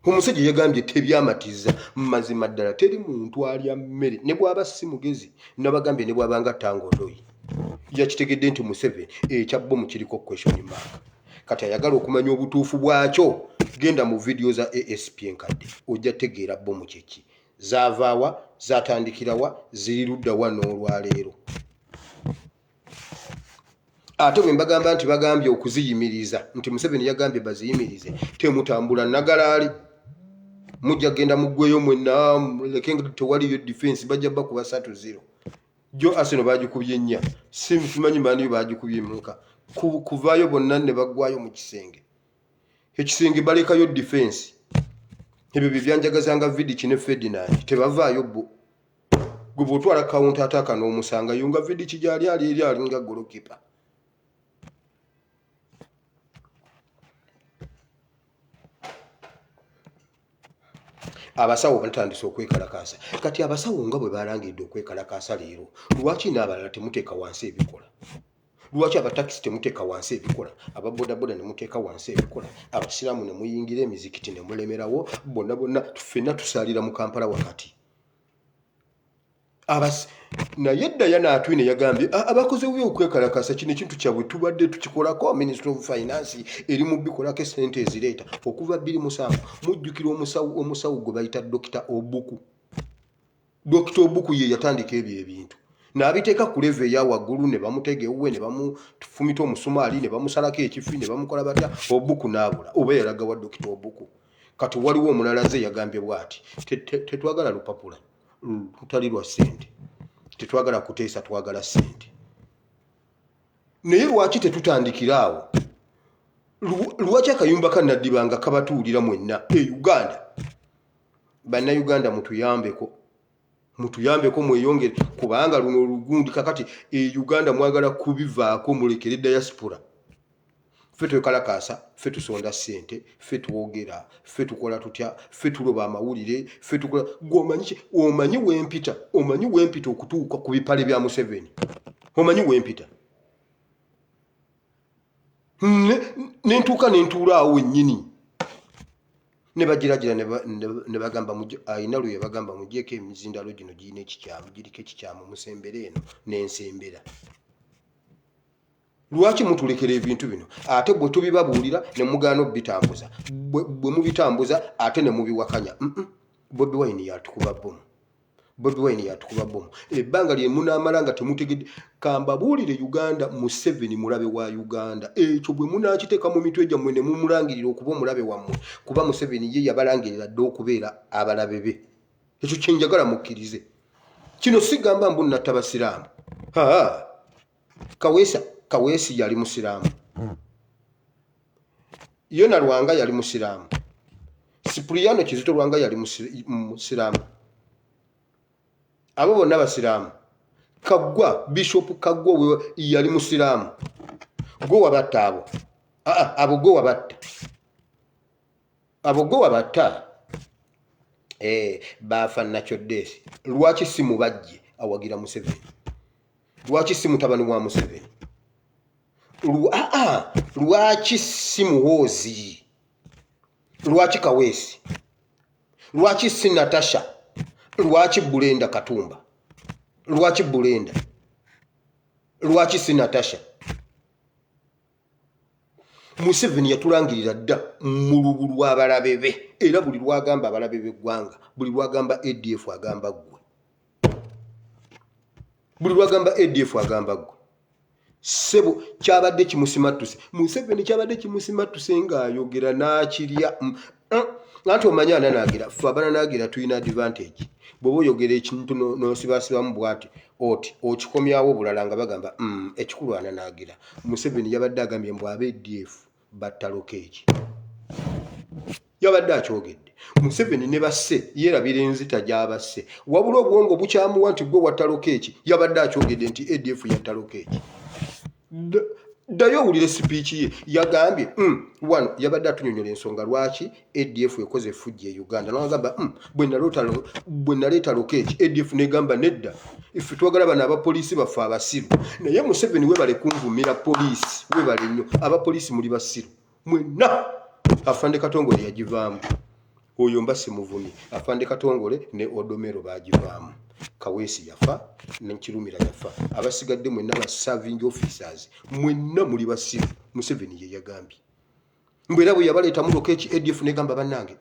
omusajja yagambye tebyamatiza mazima ddala teri muntu alya mmere ne bw'aba si mugezi nabagambye ne bw'abanga tangodoyi yakitegedde nti Museveni ekya bbomu kiriko question mark. Kati ayagala okumanya obutuufu bwakyo genda mu vidiyo za ASP enkadde ojja tegeera bbomu kyeki zaavaawa zatandikirawa ziri luddawa n'olwaleero. Ate bwe mbagamba nti bagambye okuziyimiriza nti Museveni yagambye baziyimirize temutambula nagalaali mujja genda muggweyo mwenna lekenga tewaliyo defense bajja bakuba 3-0 jo Arsenal bagikubye 4 simanyi bani bagikubye muka kuvaayo bonna ne baggwayo mu kisenge ekisenge balekayo defense ebyo bibyanjagazanga Vidic ne Ferdinand tebavaayo bo gwe bw'otwala counter attack n'omusanga yunga Vidic gyali alinga goalkeeper. Abasawo batandise okwekalakaasa. Kati abasawo nga bwe balangidde okwekalakaasa leero lwaki n'abalala temuteeka wansi ebikola? Lwaki abatakisi temuteeka wansi ebikola? Ababodaboda ne muteeka wansi ebikola? Abasiraamu ne muyingira emizikiti ne mulemerawo? Bonna ffenna tusaalira mu Kampala wakati. Naye Diana Atwine yagambye abakozewo okwekalakaasa kino ekintu kyabwe tubadde tukikolako. Minister of Finance eri mu bikolako sente ezireeta okuva 2007 mujjukira omusawo gwe bayita Dr. Obuku. Dr. Obuku ye yatandika ebyo ebintu n'abiteeka ku level eya waggulu ne bamutega ewuwe ne bamufumita omusumaali ne bamusalako ekifi ne bamukola batya. Obuku n'abula oba yalaga wa Dr. Obuku. Kati waliwo omulala ze yagambye bw'ati tetwagala lupapula lutali lwa ssente tetwagala kuteesa twagala ssente. Naye lwaki tetutandikira awo? Lwaki akayumba kannaddibanga kabatuulira mwenna Uganda? Bannayuganda mutuyambeko mweyongere kubanga luno olugundi kakati Uganda mwagala kubivaako mulekere diaspora. Ffe twekalakaasa, ffe tusonda ssente, ffe twogera, ffe tukola tutya, ffe tuloba amawulire, ffe tukola omanyi wempita okutuuka ku bipale bya Museveni. Omanyi wempita nentuuka nentuula awo wennyini ne bagiragira ne bagamba ayina lwe bagamba mugyeko emizindalo gino giyina ekikyamu giriko ekikyamu musembere eno n'ensembera. Lwaki mutulekera ebintu bino ate bwe tubibabuulira ne mugaana obitambuza bwe mubitambuza ate ne mubiwakanya? Bobi Wine yatukuba bbomu. Ebbanga lye munaamala nga temutegedde kambabuulire Uganda Museveni mulabe wa Uganda. Ekyo bwe munaakiteeka mu mitwe gyammwe ne mumulangirira okuba omulabe wammwe kuba Museveni ye yabalangirira dde okubeera abalabe be. Ekyo kyenjagala mukkirize. Kino sigamba mbu natta basiraamu. Kaweesi yali musiraamu. Yona Lwanga yali musiraamu. Cipriano Kizito Lwanga yali musiraamu. Abo bonna basiraamu. Bishop Kaggwa yali musiraamu. Gwe wabatta abo. Abo gwe wabatta. Abo gwe wabatta. Baafa Nakyodesi. Lwaki si mubajje awagira Museveni? Lwaki si mutabani wa Museveni? Lwaki si Muhoozi? Lwaki Kaweesi? Lwaki si Natasha? Lwaki Bulenda Katumba? Lwaki Bulenda? Lwaki si Natasha? Museveni yatulangirira dda mu lubu lw'abalabe be era buli lwagamba abalabe b'eggwanga buli lwagamba ADF agamba ggwe. Buli lwagamba ADF agamba ggwe. Sebo kyabadde kimusimatuse. Museveni kyabadde kimusimatuse ng'ayogera n'akirya. Anti omanyi ananaagira ffe abananaagira tulina advantage. Bw'oba oyogera ekintu n'osibasibamu bw'ati okikomyawo bulala nga bagamba ekikulu ananaagira. Museveni yabadde agambye mbu aba ADF batta Lokeki. Yabadde akyogedde Museveni ne basse yerabira enzita gy'abasse wabula obwongo bukyamuwa nti gwe wataloka eki yabadde akyogedde nti ADF yataloka eki ddayo owulire sipiiki ye yagambye wano yabadde atunyonyola ensonga lwaki ADF ekoze effujjo e Uganda n'agamba bwe naleeta loka eki ADF negamba nedda ife twagala bano abapoliisi baffe abasiru naye Museveni webale kunvumira poliisi webale nnyo abapoliisi muli basiru mwenna Afande Katongole yagivaamu oyo mba simuvumi Afande Katongole ne Odomero bagivaamu Kaweesi yafa n'Ekirumira yafa abasigadde mwenna ba serving officers mwenna muli basiru Museveni ye yagambye mbwera bwe yabaleeta mu lokeeki ADF negamba bannange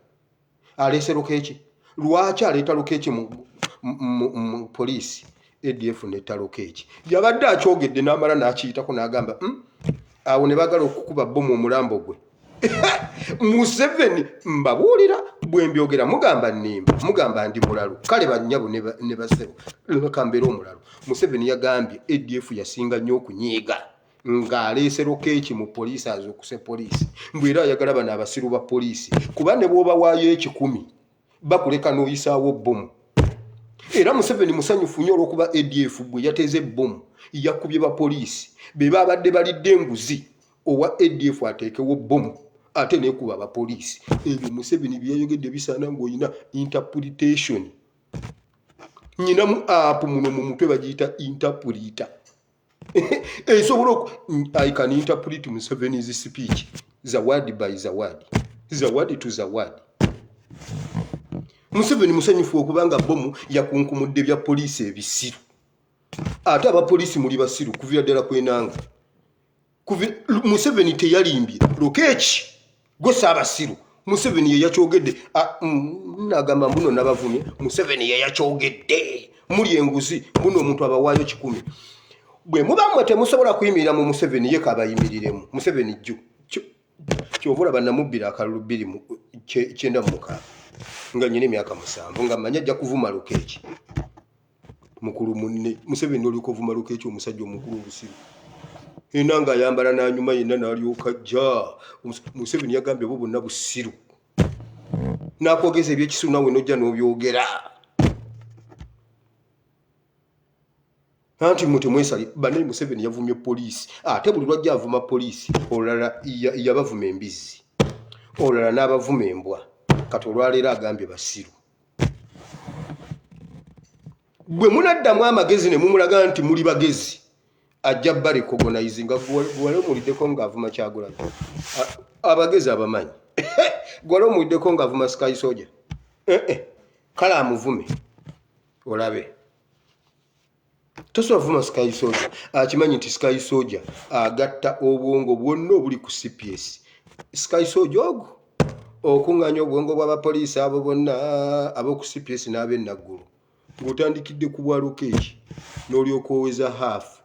aleese lokeeki lwaki aleeta lokeeki mu poliisi ADF netta lokeeki yabadde akyogedde n'amala n'akiyitako n'agamba awo ne bagala okukuba bomu omulambo gwe Museveni mbabuulira bwe mbyogera mugamba nnimba mugamba ndi mulalu kale bannyabo ne basebo bakambeera omulalu Museveni yagambye ADF yasinga nnyo okunyiiga ng'aleese lokeeki mu poliisi azuukuse poliisi mbwera ayagala bano abasiru ba poliisi kuba ne bw'oba waayo 10 bakuleka n'oyisaawo bomu era Museveni musanyufu nnyo olw'okuba ADF bwe yateeze bomu yakubye ba poliisi be babadde balidde enguzi owa ADF ateekewo bomu ate nekuba abapoliisi ebyo Museveni byayogedde bisaana ng'olina interpretation nyina mu app muno mu mutwe bagiyita interpreter esobola I can interpret Museveni's speech zawadi by zawadi zawadi to zawadi Museveni musanyufu okubanga bomu yakunkumudde bya poliisi ebisiru ate abapoliisi muli basiru kuvira ddala kwenanga Museveni teyalimbye lokeeki gwe saabasiru Museveni ye yakyogedde nagamba mbuno nabavumye Museveni ye yakyogedde muli enguzi mbuno omuntu abawaayo 10 bwe mubammwe temusobola kuyimirira mu Museveni ye kabayimiriremu Museveni jju kyovula bannamubbira akalulu 2 nga nyine emyaka 7 nga manya ajja kuvuma lokeeki mukulu munne Museveni oli kuvuma lokeeki omusajja omukulu obusiru enanga ayambala n'anyuma yenna n'alyoka jja Museveni yagambye bo bonna busiru n'akwogeza ebyekisiru nawe nojja n'obyogera anti mutemwesali banaye Museveni yavumye poliisi ate buli lwajja avuma poliisi olulala yabavuma embizzi olulala n'abavuma embwa kati olwaleero agambye basiru bwe munaddamu amagezi ne mumulaga nti muli bagezi ajja bali kogonaizinga gwale muliddeko ng'avuma Kyagulanyi abagezi abamanyi gwale muliddeko ng'avuma Sky Soldier kale amuvume olabe tosobola vuma Sky Soldier akimanyi nti Sky Soldier agatta obwongo bwonna obuli ku CPS Sky Soldier ogwo okuŋŋaanya obwongo bw'abapoliisi abo bonna ab'oku CPS n'ab'enaggulu ng'otandikidde ku bwa lokeeki n'olyoka oweza half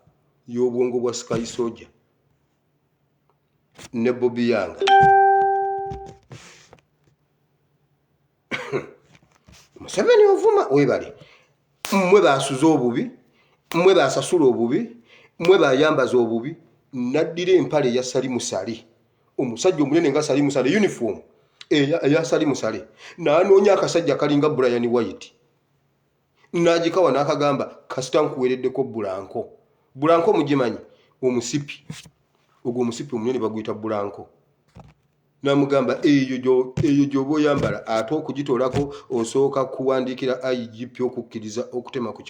y'obwongo bwa Sky Soldier ne Bobby Yanga Museveni ovuma webale mmwe basuza obubi mmwe basasula obubi mmwe bayambaza obubi naddira empale ya Sali Musale omusajja omunene nga Sali Musale uniform eya Sali Musale n'anoonya akasajja kalinga Brian White n'agikawa n'akagamba kasita nkuwereddeko bulanko mugimanyi omusipi ogwo omusipi omunene baguyita bulanko n'amugamba eyo gy'oba oyambala ate okugitoolako osooka kuwandiikira IGP okukkiriza okutema ku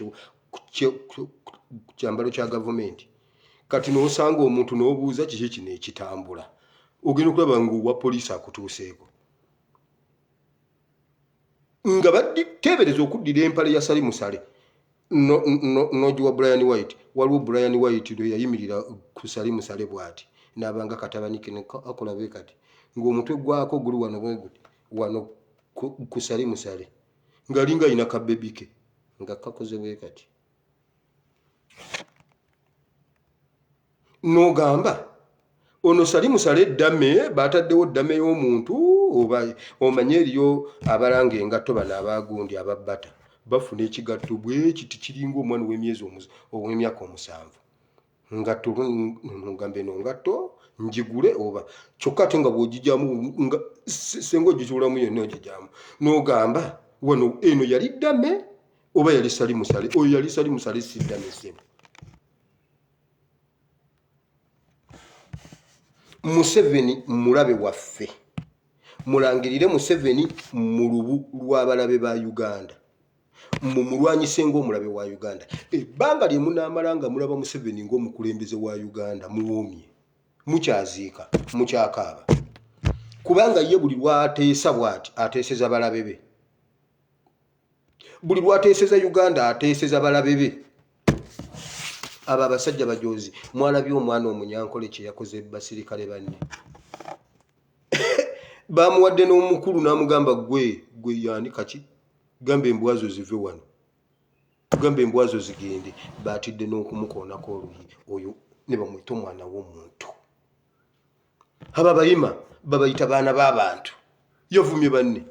kyambalo kya gavumenti kati n'osanga omuntu n'obuuza kiki kino ekitambula ogenda okulaba ng'owa poliisi akutuuseeko nga bateebereza okuddira empale ya Sali Musale n'ogiwa Brian White waliwo Brian White lwe yayimirira ku Sali Musale bw'ati n'abanga katabani kene akolabe kati ng'omutwe gwako guli wano bweguti wano ku Sali Musale ng'alinga ayina kabebi ke nga kakoze bwe kati n'ogamba ono Sali Musale eddame bataddewo ddame y'omuntu oba omanye eriyo abalanga engatto bano abagundi ababbata bafuna ekigatto bwe kiti kiringa omwana w'emyaka 7 ngatto ngambe no ngatto njigule oba kyokka ate nga bw'ogijjamu nga senga ogituulamu yonna ogijjamu n'ogamba wano eno yali ddame oba yali salimusale oyo yali salimusale siddame ssebo. Museveni mulabe waffe, mulangirire Museveni mu lubu lw'abalabe ba Uganda, mumulwanyise ng'omulabe wa Uganda. Ebbanga lye munaamala nga mulaba Museveni ng'omukulembeze wa Uganda muwoomye, mukyaziika, mukyakaaba, kubanga ye buli lwateesa bw'ati ateeseza balabe be, buli lwateeseza Uganda ateeseza balabe be. Abo abasajja bajoozi mwalabye omwana omunyankole kye yakoze basirikale banne bamuwadde n'omukulu n'amugamba gwe yani kaki gamba embwazo zive wano, gamba embwazo zigende, baatidde n'okumukoonako oluyi oyo ne bamwita omwana w'omuntu. Aba bayima babayita baana b'abantu, yavumye banne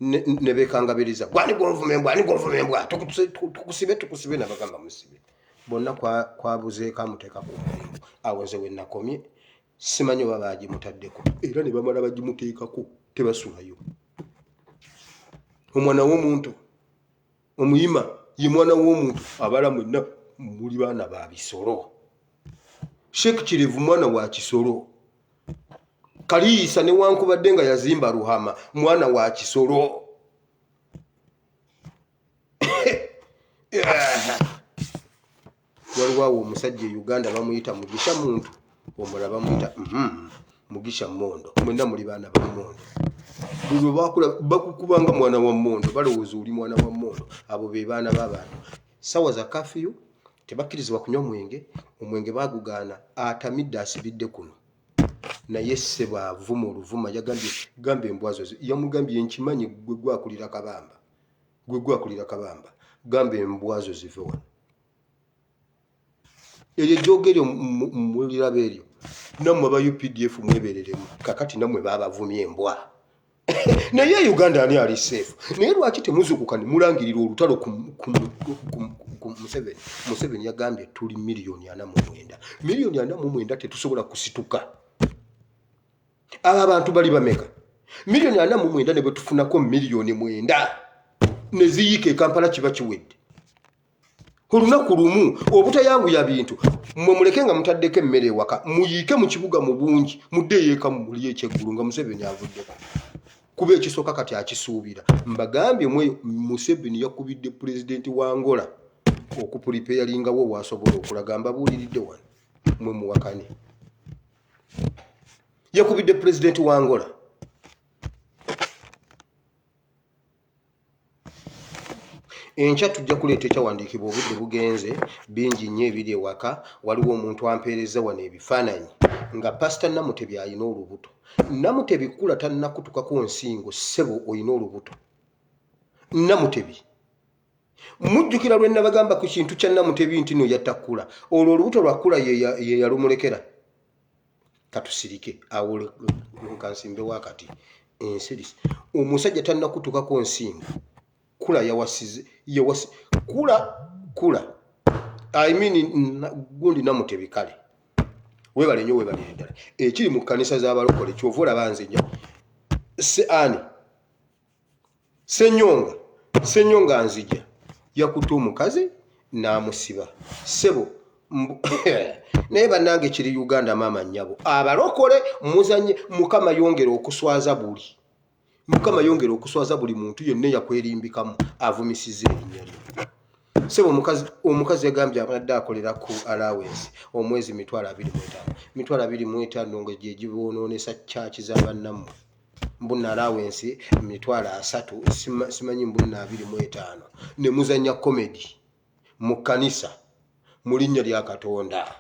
ne beekangabiriza gwani gwonvume embwa tukusibe nabagamba musibe. Bonna kwabuzeeko amuteeka ku mulimu. Awo nze we nakomye simanyi oba baagimutaddeko era ne bamala bagimuteekako tebasulayo. Omwana w'omuntu omuyima ye mwana w'omuntu, abala mwenna muli baana ba bisolo. Sheikh Kirevu mwana wa kisolo, Kaliisa newankubadde nga yazimba Ruhama mwana wa kisolo. Waliwo awo omusajja e Uganda bamuyita Mugisha muntu, omulala bamuyita Mugisha Mondo. Mwenna muli baana ba Mondo. Buli bakula bakukubanga mwana wa Mondo balowooza oli mwana wa Mondo. Abo be baana b'abantu. Sawa za kafiyu tebakkirizibwa kunywa mwenge, omwenge bagugaana, atamidde asibidde kuno. Naye ssebo avuma oluvuma yagambye gamba embwazo yamugambye nkimanyi gwe gwakulira kabamba, gwe gwakulira kabamba, gamba embwazo zive wano. Eryo ejjoogeryo muliraba eryo nammwe aba UPDF mwebereremu kakati nammwe baabavumye embwa. Naye Uganda ani ali safe? Naye lwaki temuzukuka ne mulangirira olutalo ku Museveni? Museveni yagambye tuli miliyoni 49. Miliyoni 49 tetusobola kusituka. Aba abantu bali bameka? Miliyoni 49 ne bwe tufunako miliyoni 9 ne ziyiika e Kampala kiba kiwedde. Olunaku lumu obutayanguya bintu mmwe muleke nga mutaddeko emmere ewaka, muyiike mu kibuga mu bungi, muddeyo eka mulye ekyeggulu nga Museveni avuddeko. Kuba ekisooka kati akisuubira. Mbagambye mwe Museveni yakubidde pulezidenti wa Angola okupulipeyalingawo waasobola okulaga, mbabuuliridde wano mwe muwakane. Yakubidde pulezidenti wa Angola. Enkya tujja kuleeta ekyawandiikibwa obudde bugenze bingi nnyo ebiri ewaka. Waliwo omuntu ampeereza wano ebifaananyi nga Pastor Namutebi alina olubuto. Namutebi kula tannakutukako nsingo, ssebo olina olubuto. Namutebi mujjukira lwe nabagamba ku kintu kya Namutebi nti no yatakula, olwo olubuto lwa kula ye yalumulekera. Katusirike awo nkansimbe wakati ensirisi omusajja tannakutukako nsingo, kula yawasize kula I mean gundi Namutebi kale webale nnyo webalire ddala ekiri mu kkanisa z'abalokole kyova olaba nze nja Senyonga nzija yakuta omukazi n'amusiba ssebo naye bannange kiri Uganda maama nnyabo abalokole muzanye Mukama yongera okuswaza buli Mukama yongera okuswaza buli muntu yenna yakwerimbikamu avumisiza erinnya lye. Ssebo omukazi yagambye abadde akolera ku allowance omwezi 25,000 25,000 nga gye gibonoonesa chachi z'abannammwe. Mbunna allowance 3,000 simanyi mbunna 25 ne muzanya comedy mu kkanisa mu linnya lya Katonda.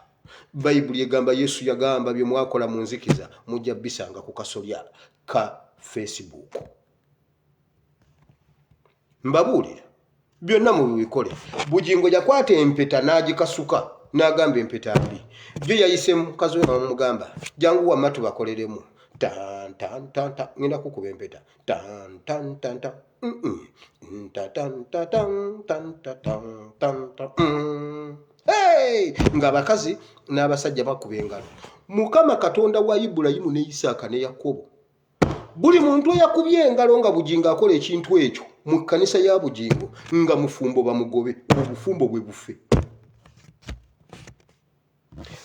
Bayibuli egamba Yesu yagamba bye mwakola mu nzikiza mujja bisanga ku kasolya ka Facebook. Mbabuulira byonna mu bikole. Bugingo yakwata empeta n'agikasuka n'agamba empeta mbi byo yayise mukazi we n'amugamba jangu wamma tubakoleremu tan tan tan tan ngenda kukuba empeta tan tan tan tan tan tan tan tan tan tan. Hey, nga abakazi n'abasajja bakuba engalo Mukama Katonda wa Ibulayimu ne Isaaka ne Yakobo buli muntu yakubye engalo nga bugingo akola ekintu ekyo mu kkanisa ya bugingo nga mufumbo bamugobe obufumbo bwe bufe.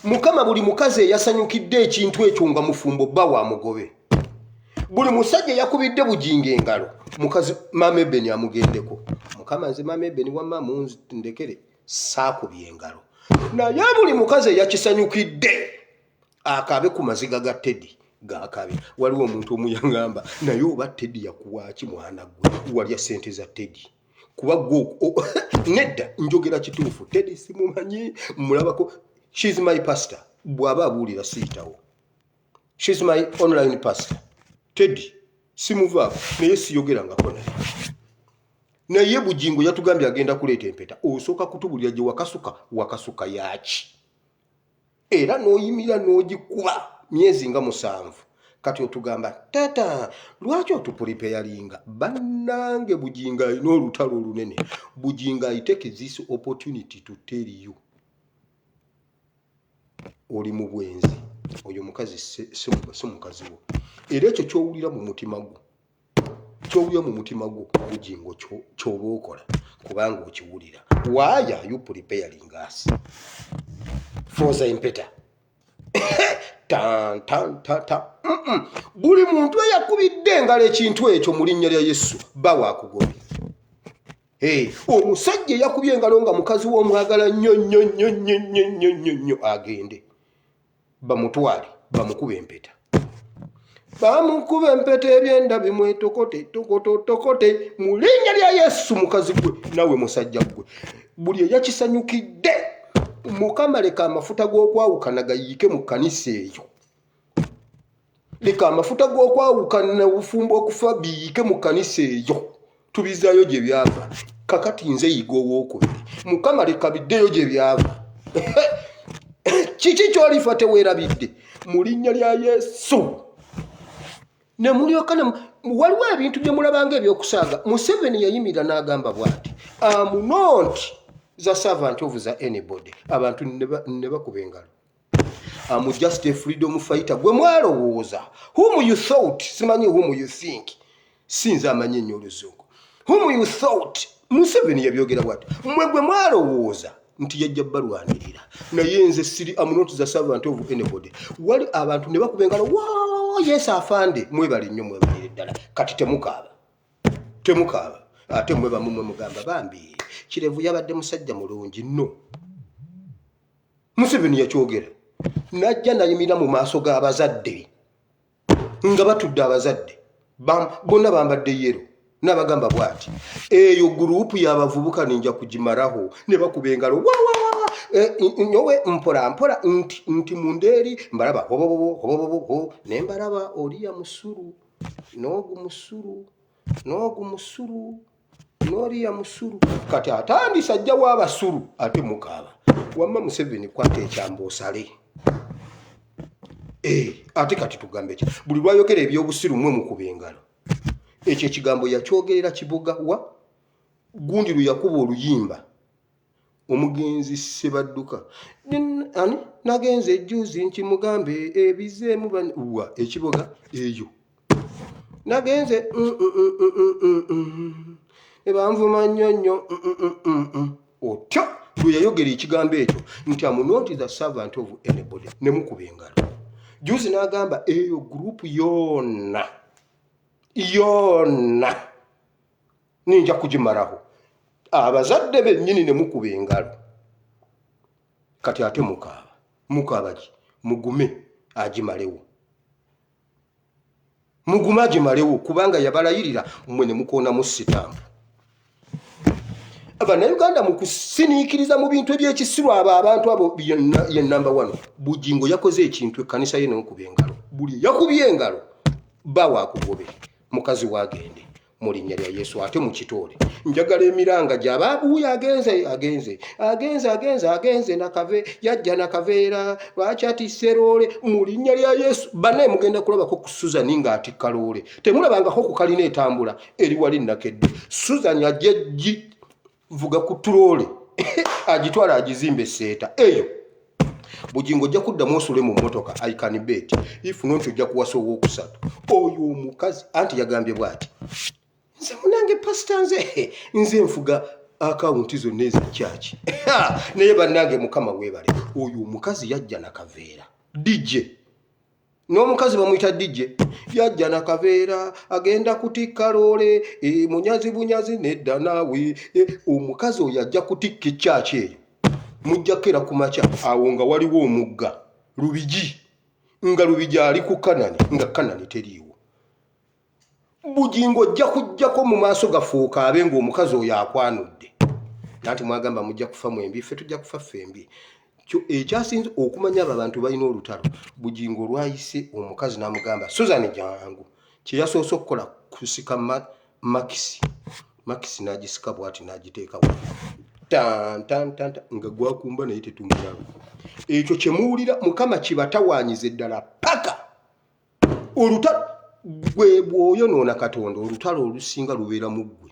Mukama buli mukazi yasanyukidde ekintu ekyo nga mufumbo bba wa mugobe. Buli musajja yakubidde bugingo engalo mukazi Mama Ebeni amugendeko. Mukama nze Mama Ebeni wamma munzi ndekere saakubye engalo. Naye buli mukazi yakisanyukidde akabe ku maziga ga Teddy gakabe. Waliwo omuntu omuyangamba naye oba Teddy yakuwaaki mwana gwe walya sente za Teddy kuba gwo nedda njogera kituufu Teddy simumanyi mulabako. She's my pastor. Bwaba abuulira siyitawo. She's my online pastor. Teddy simuvaako naye siyogerangako naye. Naye bugingo yatugambye agenda kuleeta empeta. Osooka kutubulira gye wakasuka yaki. Era n'oyimira n'ogikuba myezi nga 7. Kati otugamba tata lwaki otupulipeyalinga bannange bugingo alina olutalo olunene. Bugingo I take this opportunity to tell you. Oli mu bwenzi oyo mukazi si mukazi wo. Era ekyo kyowulira mu mutima gwo. Kyowulira mu mutima gwo bugingo ky'oba okola kubanga okiwulira. Why are you preparing us for the empeta? Tan. Buli muntu eyakubidde engalo ekintu ekyo mu linnya lya Yesu bawa akugobe. Omusajja yakubye engalo nga mukazi w'omwagala nnyo agende. Bamutwale bamukuba empeta. Bamukuba empeta ebyenda bimwe tokote mu linnya lya Yesu mukazi gwe nawe musajja gwe. Buli eyakisanyukidde Mukama leka amafuta g'okwawukana gayiike mu kkanisa eyo. Leka amafuta g'okwawukana obufumbo okufa biyiike mu kkanisa eyo. Tubizaayo gye byava. Kakati nze yiga owookubiri. Mukama leka biddeyo gye byava. Kiki ky'olifa teweerabidde mu linnya lya Yesu. Ne mulyokana waliwo ebintu bye mulabanga ebyokusaaga. Museveni yayimirira n'agamba bw'ati I'm not the servant of the anybody. Abantu ne bakuba engalo. I'm just a freedom fighter. Gwe mwalowooza. Whom you thought. Simanyi whom you think. Sinza amanyi nnyo Oluzungu. Whom you thought. Museveni yabyogera bw'ati. Mmwe gwe mwalowooza nti yajja balwanirira. Naye nze siri I'm not the servant of anybody. Wali abantu ne bakuba engalo. Yes afande. Mwebali nnyo mwebalire ddala. Kati temukaaba. Ate mwe bamwe mugamba bambi. Kirevu yabadde musajja mulungi nno. Museveni yakyogera. Najja nayimira mu maaso g'abazadde nga batudde abazadde bonna bambadde yero n'abagamba bw'ati eyo gurupu y'abavubuka ninja kugimaraho ne bakuba engalo nyowe mpola nti mundeeri mbalaba hobobobo ne mbalaba oliya musuru n'ogu musuru n'oliya musuru kati atandisa ajja w'abasuru ate mukaaba wamma Museveni kwata ekyambo osale. Ate kati tugambe ki buli lwayogera ebyobusiru mwe mukuba engalo. Ekyo ekigambo yakyogerera Kibuga wa gundi luyakuba oluyimba omugenzi Sebadduka ani nagenze ejjuzi nti mugambe ebizeemu wa ekiboga eyo nagenze ebanvuma nnyonnyo otyo lweyayogera ekigambo ekyo nti I'm not the servant of anybody ne mukuba engalo. Juzi n'agamba eyo gurupu yonna ninja kugimaraho. Abazadde bennyini ne mukuba engalo. Kati ate mukaaba ki mugume agimalewo. Kubanga yabalayirira mmwe ne mukoona mu sitampu. Abannayuganda mu kusiniikiriza mu bintu eby'ekisiru abantu abo ye number 1. Bugingo yakoze ekintu ekkanisa ye n'okuba engalo. Buli yakubye engalo bawa akugobe mukazi wagende mu linnya lya Yesu ate mu kitole. Njagala emiranga gy'ababuuya agenze nakave yajja nakaveera lwaki atisse loole mu linnya lya Yesu. Banne mugenda kulabako ku Susan ng'atikka loole. Temulabangako ku kalina etambula eri wali nakedde. Susan ajja vuga ku tuloole agitwala agizimbe seeta eyo bugingo ojja kuddamu osule mu mmotoka I can bet if not ojja kuwasa owookusatu oyo omukazi anti yagambye bw'ati nze munange pasita nze nfuga akawunti zonna ez'ekyaki naye bannange mukama weebale oyo omukazi yajja nakaveera DJ n'omukazi bamuyita DJ yajja nakaveera agenda kutikka loole munyazi bunyazi nedda naawe omukazi oyo ajja kutikka ekyaki eyo mujjakera ku makya awo nga waliwo omugga Lubigi nga Lubigi ali ku Kanani nga Kanani teriiwo bugingo ojja kujjako mu maaso gafuuka abe ng'omukazi oyo akwanudde nanti mwagamba mujja kufa mwembi ffe tujja kufa ffembi ekyasinze okumanya abo abantu balina olutalo bugingo lwayise omukazi n'amugamba Susan jangu kye yasoose okukola kusika Makisi n'agisika bw'ati n'agiteeka nga gwakumba naye tetumulaba ekyo kye muwulira mukama kibatawaanyize ddala paka olutalo gwe bw'oyonoona Katonda olutalo olusinga lubeera mu ggwe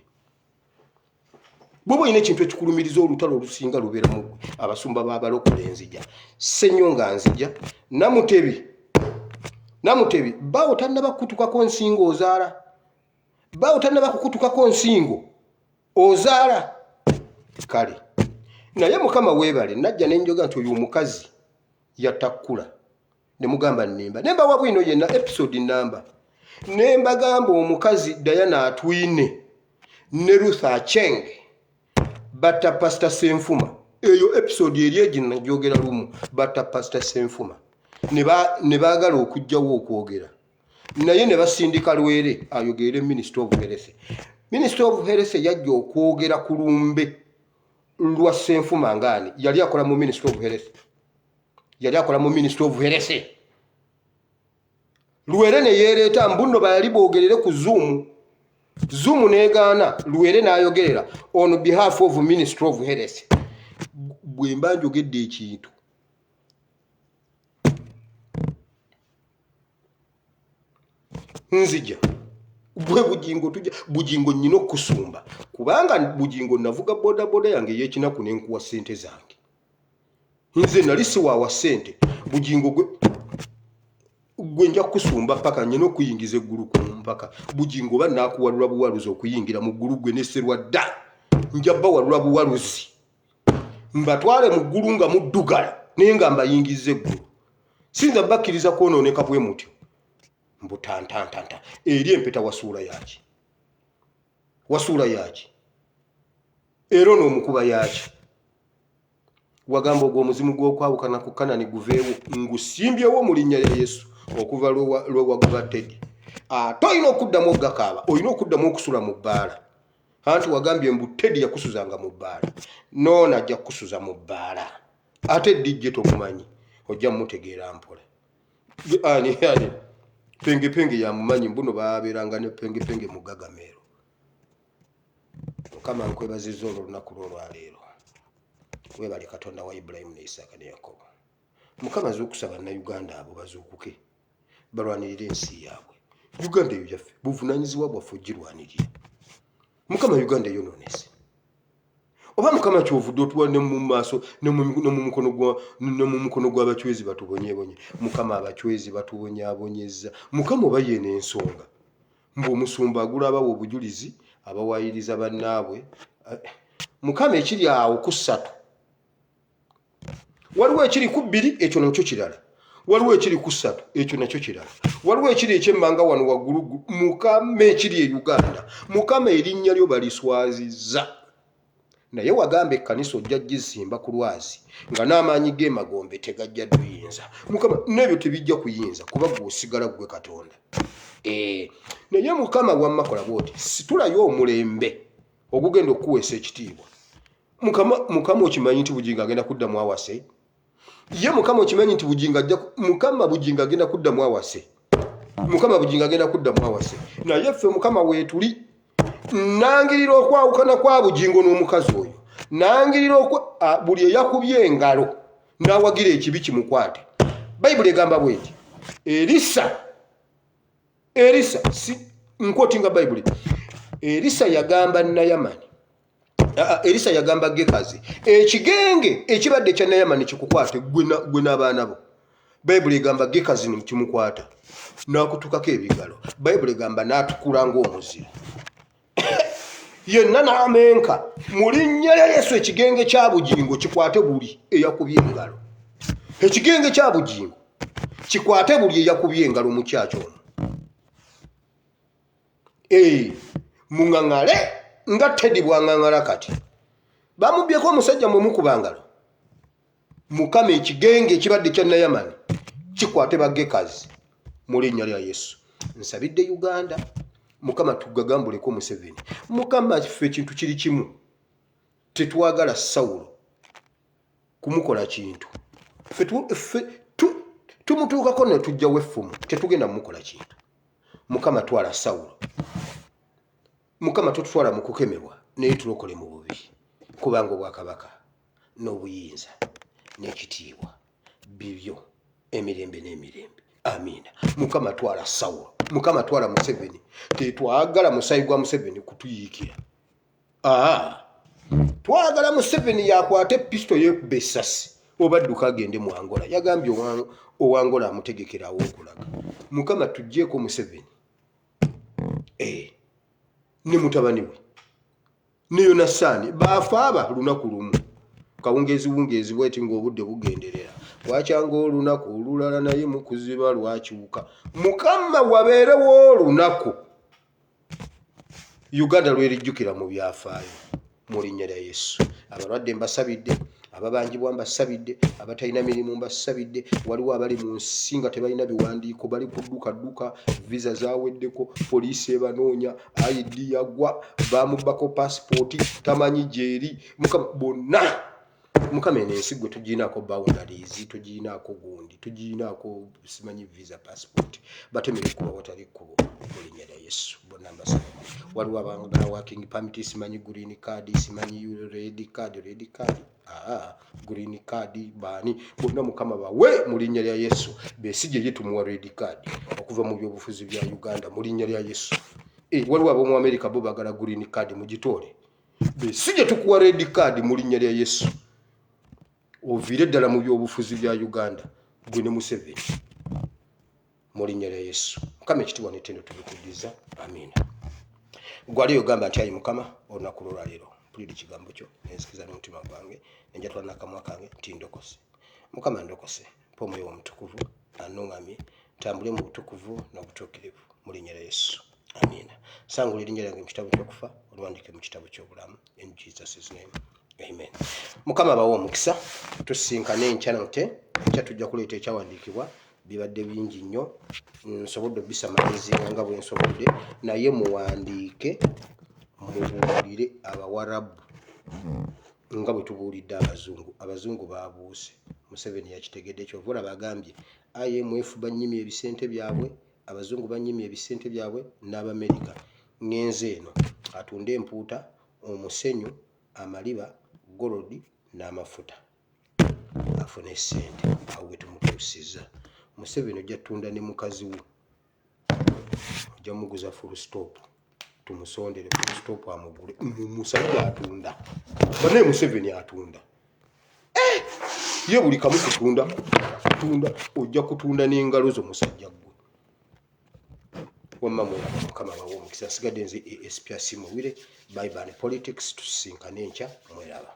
bwe olina ekintu ekikulumiriza olutalo olusinga lubeera mu ggwe abasumba b'abalokole enzija Ssenyonga nzija Namutebi bawo tannaba kukutukako nsingo ozaala bawo tannaba kukutukako nsingo ozaala kale naye mukama weebale najja nenjoga nti oyo omukazi yatakkula ne mugamba nemba wabwino yenna episode namba nemba gamba omukazi Diana Atwine ne Ruth Acheng batta Pastor Senfuma eyo episode eri egina jogera lumu batta Pastor Senfuma ne baagala okujjawo okwogera naye ne basindika Lwere ayogere Minister of Health yajja okwogera ku lumbe lwa Senfuma ngani yali akola mu Minister of Health Lwere ne yereeta mbuno bayali boogerere ku Zoom neegaana Lwere n'ayogerera on behalf of Minister of Health bwe mba njogedde ekintu nzija bwe bugingo nnina okusumba kubanga bugingo navuga bodaboda yange y'ekinaku n'enkuwa ssente zange nze nali siwaawa ssente bugingo gwe nja kusumba paka nnina okuyingiza eggulu ku mpaka bugingo oba naakuwalula buwaluzi okuyingira mu ggulu gwe neserwa dda nja bawalula buwaluzi mbatwale mu ggulu nga muddugala naye nga mbayingiza eggulu sinza bakkiriza kwonooneka bwe mutyo mbutantantanta eri empeta wasuula yaki era n'omukuba yaki wagamba ogw'omuzimu gw'okwawukana ku Kanani guveewo ngusimbyewo mu linnya lya Yesu okuva lwewaguba Teddy toyina okuddamu ogakaaba olina okuddamu okusula mu bbaala anti wagambye mbu Teddy yakusuzanga mu bbaala noona ajja kukusuza mu bbaala ate dijje tomumanyi ojja mmutegeera mpola ani pengepenge yamumanyi mbuno baabeeranga ne pengepenge mu Gagameero mukama nkwebaziza olunaku lwolwaleero weebale Katonda wa Ibrahim ne Isaaka ne Yakobo mukama z'okusaba Uganda abo bazuukuke balwanirire ensi yaabwe Uganda eyo yaffe buvunaanyizibwa bwaffe ogirwanirira mukama Uganda eyonoonese oba mukama kyovudde otuwa ne mu maaso ne mu mukono gw'abachwezi batubonyeebonye mukama abachwezi batubonyaabonyezza mukama oba yeena ensonga mbu omusumba agula abawa obujulizi abawaayiriza bannaabwe mukama ekiri awo ku ssatu waliwo ekiri ku bbiri ekyo nakyo kirala waliwo ekiri ku ssatu ekyo nakyo kirala waliwo ekiri ekyemmanga wano waggulu mukama ekiri e Uganda mukama erinnya lyo baliswazizza naye wagamba ekkanisa ojja gizimba ku lwazi nga n'amaanyi g'emagombe tegajja duyinza mukama n'ebyo tebijja kuyinza kuba gw'osigala gwe Katonda naye mukama wammakola bw'oti situlayo omulembe ogugenda okuweesa ekitiibwa mukama okimanyi nti bugingo agenda kuddamu awase ye mukama okimanyi nti mukama bugingo agenda kuddamu awase naye ffe mukama weetuli nangirira okwawukana kwa bugingo n'omukazi oyo nangirira buli eyakubye engalo n'awagira ekibi kimukwate bayibuli egamba bweti Elisa si nkoti nga bayibuli Elisa yagamba Nayamani Elisa yagamba Gekazi ekigenge ekibadde kya Nayamani kikukwate gwe n'abaana bo. Bayibuli egamba Gekazi nikimukwata n'akutukako ebigalo. Bayibuli egamba n'atukula ng'omuzira. Yenna n'amenka mu linnya lya Yesu ekigenge kya bugingo kikwate buli eyakubye engalo. Ekigenge kya bugingo kikwate buli eyakubye engalo mu kyakyo omwo. Muŋaŋale nga Teddy bw'aŋaŋala kati. Bamubyeko omusajja mwe mukuba ngalo. Mukama ekigenge ekibadde kya Nayamani kikwate ba Gekazi mu linnya lya Yesu. Nsabidde Uganda Mukama tugagambuleko Museveni. Mukama ffe ekintu kiri kimu. Tetwagala Sawulo kumukola kintu. Ffe tumutuukako ne tujjawo effumu. Tetugenda mumukola kintu. Mukama twala Sawulo. Mukama tutwala mu kukemebwa naye tulokole mu bubi. Kubanga obwakabaka n'obuyinza n'ekitiibwa bibyo emirembe n'emirembe. Amiina. Mukama twala Sawulo. Mukama twala Museveni. Tetwagala musayi gwa Museveni kutuyiikira. Twagala Museveni yakwate pisto yekube essasi obadduka agende mu Angola. Yagambye owangola amutegekerawo okulaga. Mukama tuggyeko Museveni. Ne mutabani we ne Yonasaani baafaaba lunaku lumu. Kawungeezi bweti ng'obudde bugenderera. Wakyanga olunaku olulala naye mu kuziba lwakyuka. Mukama wabeerewo olunaku Uganda lwerijjukira mu byafaayo mu linnya lya Yesu. Abalwadde mbasabidde, ababangibwa mbasabidde, abatalina mirimu mbasabidde. Waliwo abali mu nsi nga tebalina biwandiiko bali kudduka visa zaweddeko, poliisi ebanoonya, ID yagwa, bamubbako passport tamanyi gyeri. Bonna Mukama ensi gwe tugiinaako boundaries, tugiinaako gundi, tugiinaako simanyi visa passport. Batemere kuba watali kubo mu linnya lya Yesu. Bonna mbasabidde. Waliwo abagala working permit, simanyi green card, simanyi red card. Green card baani bonna Mukama bawe mu linnya lya Yesu. Besigye ye tumuwa red card okuva mu byobufuzi bya Uganda mu linnya lya Yesu. Waliwo ab'omu America bo bagala green card mu gitole. Besigye tukuwa red card mu linnya lya Yesu. Ovire ddala mu byobufuzi bya Uganda gwe ne Museveni mu linnya lya Yesu. Mukama ekitiibwa n'ettendo tubikuddiza. Amiina. Gwali ogamba nti ayi Mukama olunaku lwaleero mpulira ekigambo kyo nenzikiriza n'omutima gwange nenjatula n'akamwa kange nti ndokose. Mukama ndokose mpa Omwoyo Omutukuvu annuŋŋamye ntambule mu butukuvu n'obutuukirivu mu linnya lya Yesu. Amiina. Sangula erinnya lyange mu kitabo ky'okufa olwandike mu kitabo ky'obulamu. In Jesus' name. Amen. Mukama bawo omukisa. Tusinkane enkya nate ekya tujja kuleeta ekyawandiikibwa bibadde bingi nnyo. Nsobodde bisamalizinga nga bwe nsobodde naye muwandiike mubuulire Abawarabu nga bwe tubuulidde Abazungu. Abazungu baabuuse. Museveni yakitegedde kyova olaba agambye IMF bannyimye ebisente byabwe, Abazungu bannyimye ebisente byabwe n'Abamerika. Ngenze eno atunde empuuta, omusenyu, amaliba, golodi n'amafuta afune ssente. Awo we tumutuusizza. Museveni ojja tunda ne mukazi we, ojja muguza full stop, tumusondere full stop amugule. Musajja atunda banaye Museveni atunda. Ye buli kamu kutunda ojja kutunda n'engalo zo musajja gwe. Wamma mwera Mukama bawo omukisa. Nsigadde nze ASP Asiimwe Wire. Bye bye politics. Tusinkane enkya mweraba.